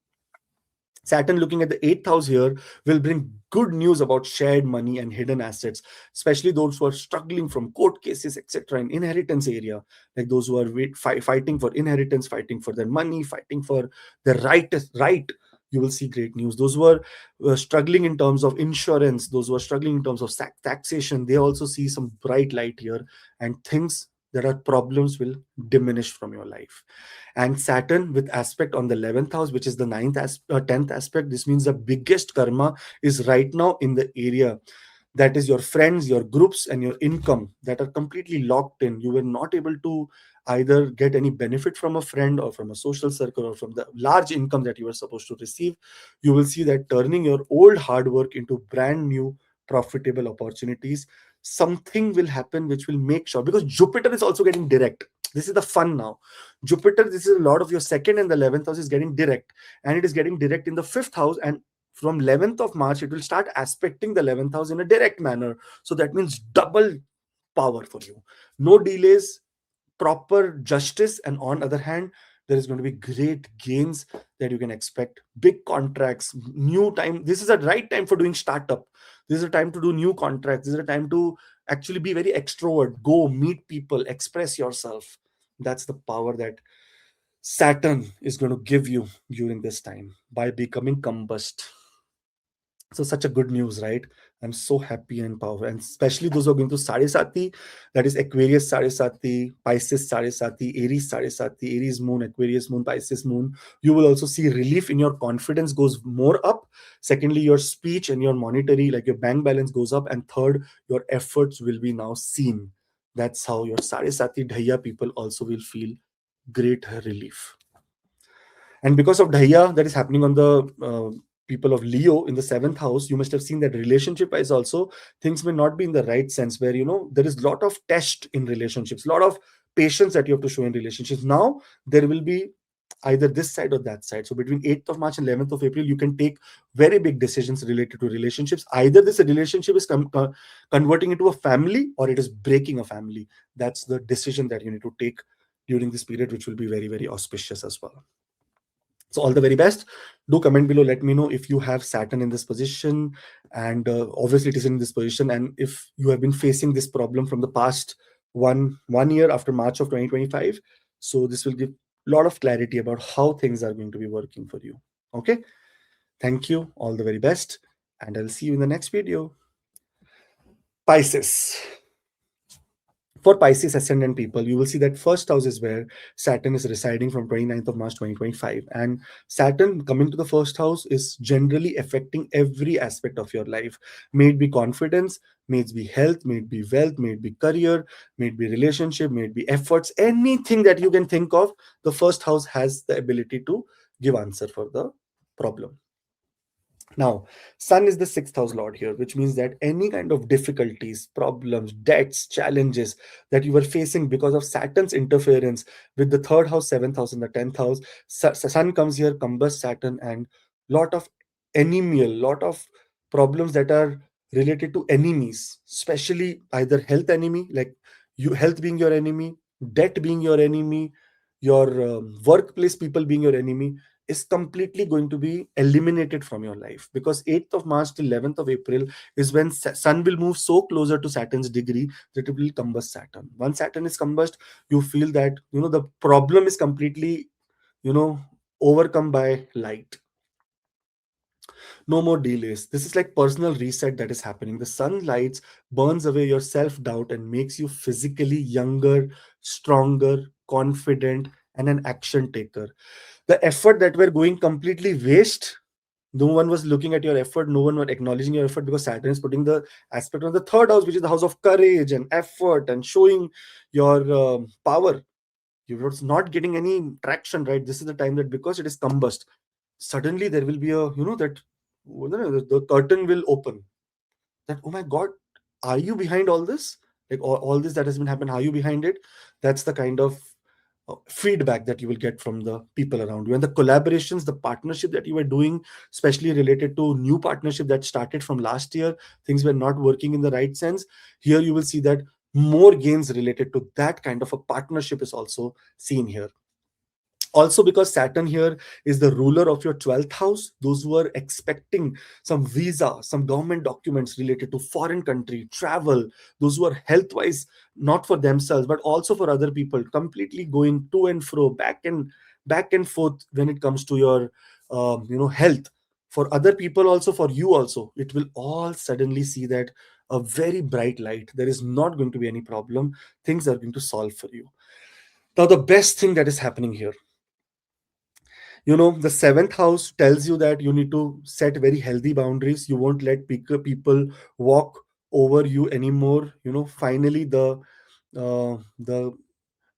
Saturn looking at the eighth house here will bring good news about shared money and hidden assets, especially those who are struggling from court cases, etc., in inheritance area, like those who are fighting for inheritance, fighting for their money, fighting for their right. You will see great news. Those who are struggling in terms of insurance, those who are struggling in terms of taxation, they also see some bright light here, and things that are problems will diminish from your life. And Saturn with aspect on the 11th house, which is the 10th aspect, this means the biggest karma is right now in the area that is your friends, your groups, and your income that are completely locked in. You were not able to either get any benefit from a friend or from a social circle or from the large income that you were supposed to receive. You will see that turning your old hard work into brand new profitable opportunities. Something will happen which will make sure, because Jupiter is also getting direct. This is the fun now. Jupiter, this is a lot of your second and the 11th house is getting direct, and it is getting direct in the fifth house. And from 11th of March, it will start aspecting the 11th house in a direct manner. So that means double power for you. No delays, proper justice, and on other hand, there is going to be great gains that you can expect. Big contracts, new time. This is a right time for doing startup. This is a time to do new contracts. This is a time to actually be very extrovert. Go meet people, express yourself. That's the power that Saturn is going to give you during this time by becoming combust. So such a good news, right? I'm so happy and powerful, and especially those who are going to Sade Sati, that is Aquarius Sade Sati, Pisces Sade Sati, Aries Sade Sati, Aries moon, Aquarius moon, Pisces moon. You will also see relief in your confidence goes more up. Secondly, your speech and your monetary, like your bank balance goes up. And third, your efforts will be now seen. That's how your Sade Sati Dhaya people also will feel great relief. And because of Dahya that is happening on the people of Leo in the seventh house, you must have seen that relationship wise also things may not be in the right sense, where there is a lot of test in relationships, a lot of patience that you have to show in relationships. Now there will be either this side or that side. So between 8th of March and 11th of April, you can take very big decisions related to relationships. Either this relationship is converting into a family, or it is breaking a family. That's the decision that you need to take during this period, which will be very, very auspicious as well. So all the very best. Do comment below, let me know if you have Saturn in this position, and obviously it is in this position, and if you have been facing this problem from the past one year after March of 2025. So this will give a lot of clarity about how things are going to be working for you. Okay, thank you, all the very best, and I'll see you in the next video. Pisces. For Pisces ascendant people, you will see that first house is where Saturn is residing from 29th of March 2025. And Saturn coming to the first house is generally affecting every aspect of your life. May it be confidence, may it be health, may it be wealth, may it be career, may it be relationship, may it be efforts, anything that you can think of, the first house has the ability to give answer for the problem. Now, Sun is the sixth house lord here, which means that any kind of difficulties, problems, debts, challenges that you were facing because of Saturn's interference with the third house, seventh house, and the 10th house, Sun comes here, combusts Saturn, and lot of enemial, lot of problems that are related to enemies, especially either health enemy, like you health being your enemy, debt being your enemy, your workplace people being your enemy, is completely going to be eliminated from your life, because 8th of March till 11th of April is when Sun will move so closer to Saturn's degree that it will combust Saturn. Once Saturn is combust, you feel that the problem is completely overcome by light. No more delays. This is like personal reset that is happening. The sun lights burns away your self-doubt and makes you physically younger, stronger, confident, and an action taker. The effort that were going completely waste, no one was looking at your effort, no one was acknowledging your effort, because Saturn is putting the aspect on the third house, which is the house of courage and effort and showing your power. You're not getting any traction, right? This is the time that because it is combust, suddenly there will be a, that the curtain will open, that, oh my god, are you behind all this? Like all this that has been happening, are you behind it? That's the kind of feedback that you will get from the people around you, and the collaborations, the partnership that you were doing, especially related to new partnership that started from last year. Things were not working in the right sense. Here you will see that more gains related to that kind of a partnership is also seen here. Also, because Saturn here is the ruler of your 12th house, those who are expecting some visa, some government documents related to foreign country travel, those who are health wise, not for themselves but also for other people, completely going to and fro, back and forth when it comes to your health, for other people also, for you also, it will all suddenly see that a very bright light. There is not going to be any problem. Things are going to solve for you. Now, the best thing that is happening here, the seventh house tells you that you need to set very healthy boundaries. You won't let people walk over you anymore. Finally, uh, the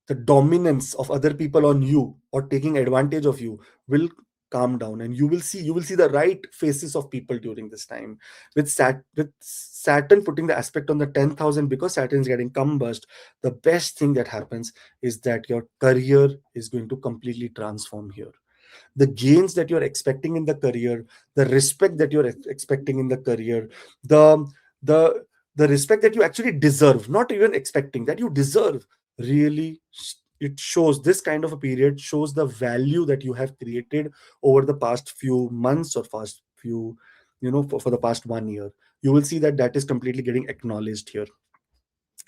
the dominance of other people on you or taking advantage of you will calm down, and you will see the right faces of people during this time. With Saturn putting the aspect on the 10,000, because Saturn is getting combust, the best thing that happens is that your career is going to completely transform here. The gains that you're expecting in the career, the respect that you're expecting in the career, the the the respect that you actually deserve, not even expecting, that you deserve, really, it shows, this kind of a period shows the value that you have created over the past few months or past few, for the past 1 year. You will see that that is completely getting acknowledged here.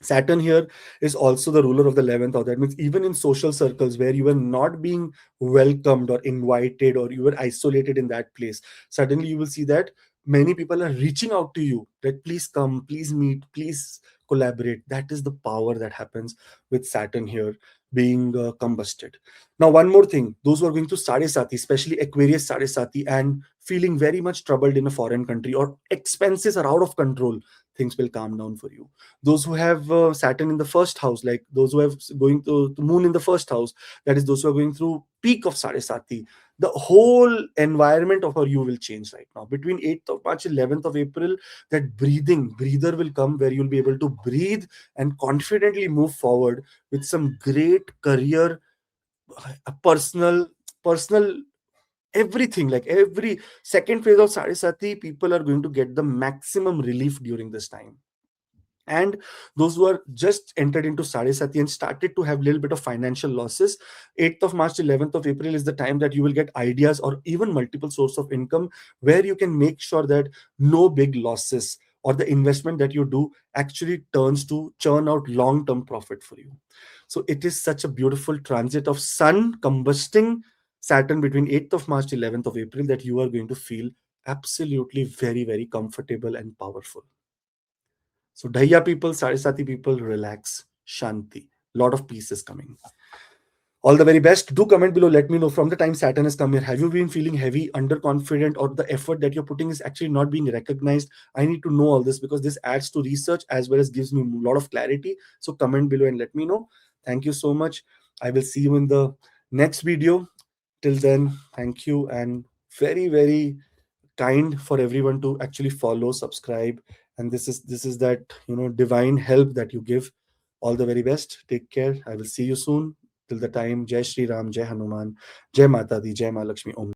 Saturn here is also the ruler of the 11th house. That means even in social circles where you were not being welcomed or invited, or you were isolated in that place, suddenly you will see that many people are reaching out to you that please come, please meet, please collaborate. That is the power that happens with Saturn here being combusted. Now, one more thing, those who are going to Sade Sati, especially Aquarius Sade Sati, and feeling very much troubled in a foreign country or expenses are out of control, things will calm down for you. Those who have Saturn in the first house, like those who have going to Moon in the first house, that is those who are going through peak of Sarasati, the whole environment of our you will change right now. Between 8th of March, 11th of April, that breather will come where you'll be able to breathe and confidently move forward with some great career, personal everything. Like every second phase of Sarasati, people are going to get the maximum relief during this time. And those who are just entered into Sati and started to have a little bit of financial losses, 8th of March, 11th of April is the time that you will get ideas or even multiple source of income, where you can make sure that no big losses, or the investment that you do actually turns to churn out long-term profit for you. So it is such a beautiful transit of Sun combusting Saturn between 8th of March, 11th of April, that you are going to feel absolutely very, very comfortable and powerful. So Dahya people, Sarasati people, relax. Shanti. Lot of peace is coming. All the very best. Do comment below. Let me know from the time Saturn has come here. Have you been feeling heavy, underconfident, or the effort that you're putting is actually not being recognized? I need to know all this because this adds to research as well as gives me a lot of clarity. So comment below and let me know. Thank you so much. I will see you in the next video. Till then, thank you, and very, very kind for everyone to actually follow, subscribe, and this is that divine help that you give. All the very best. Take care. I will see you soon. Till the time, Jai Shri Ram, Jai Hanuman, Jai Mata Di, Jai Ma Lakshmi. Om.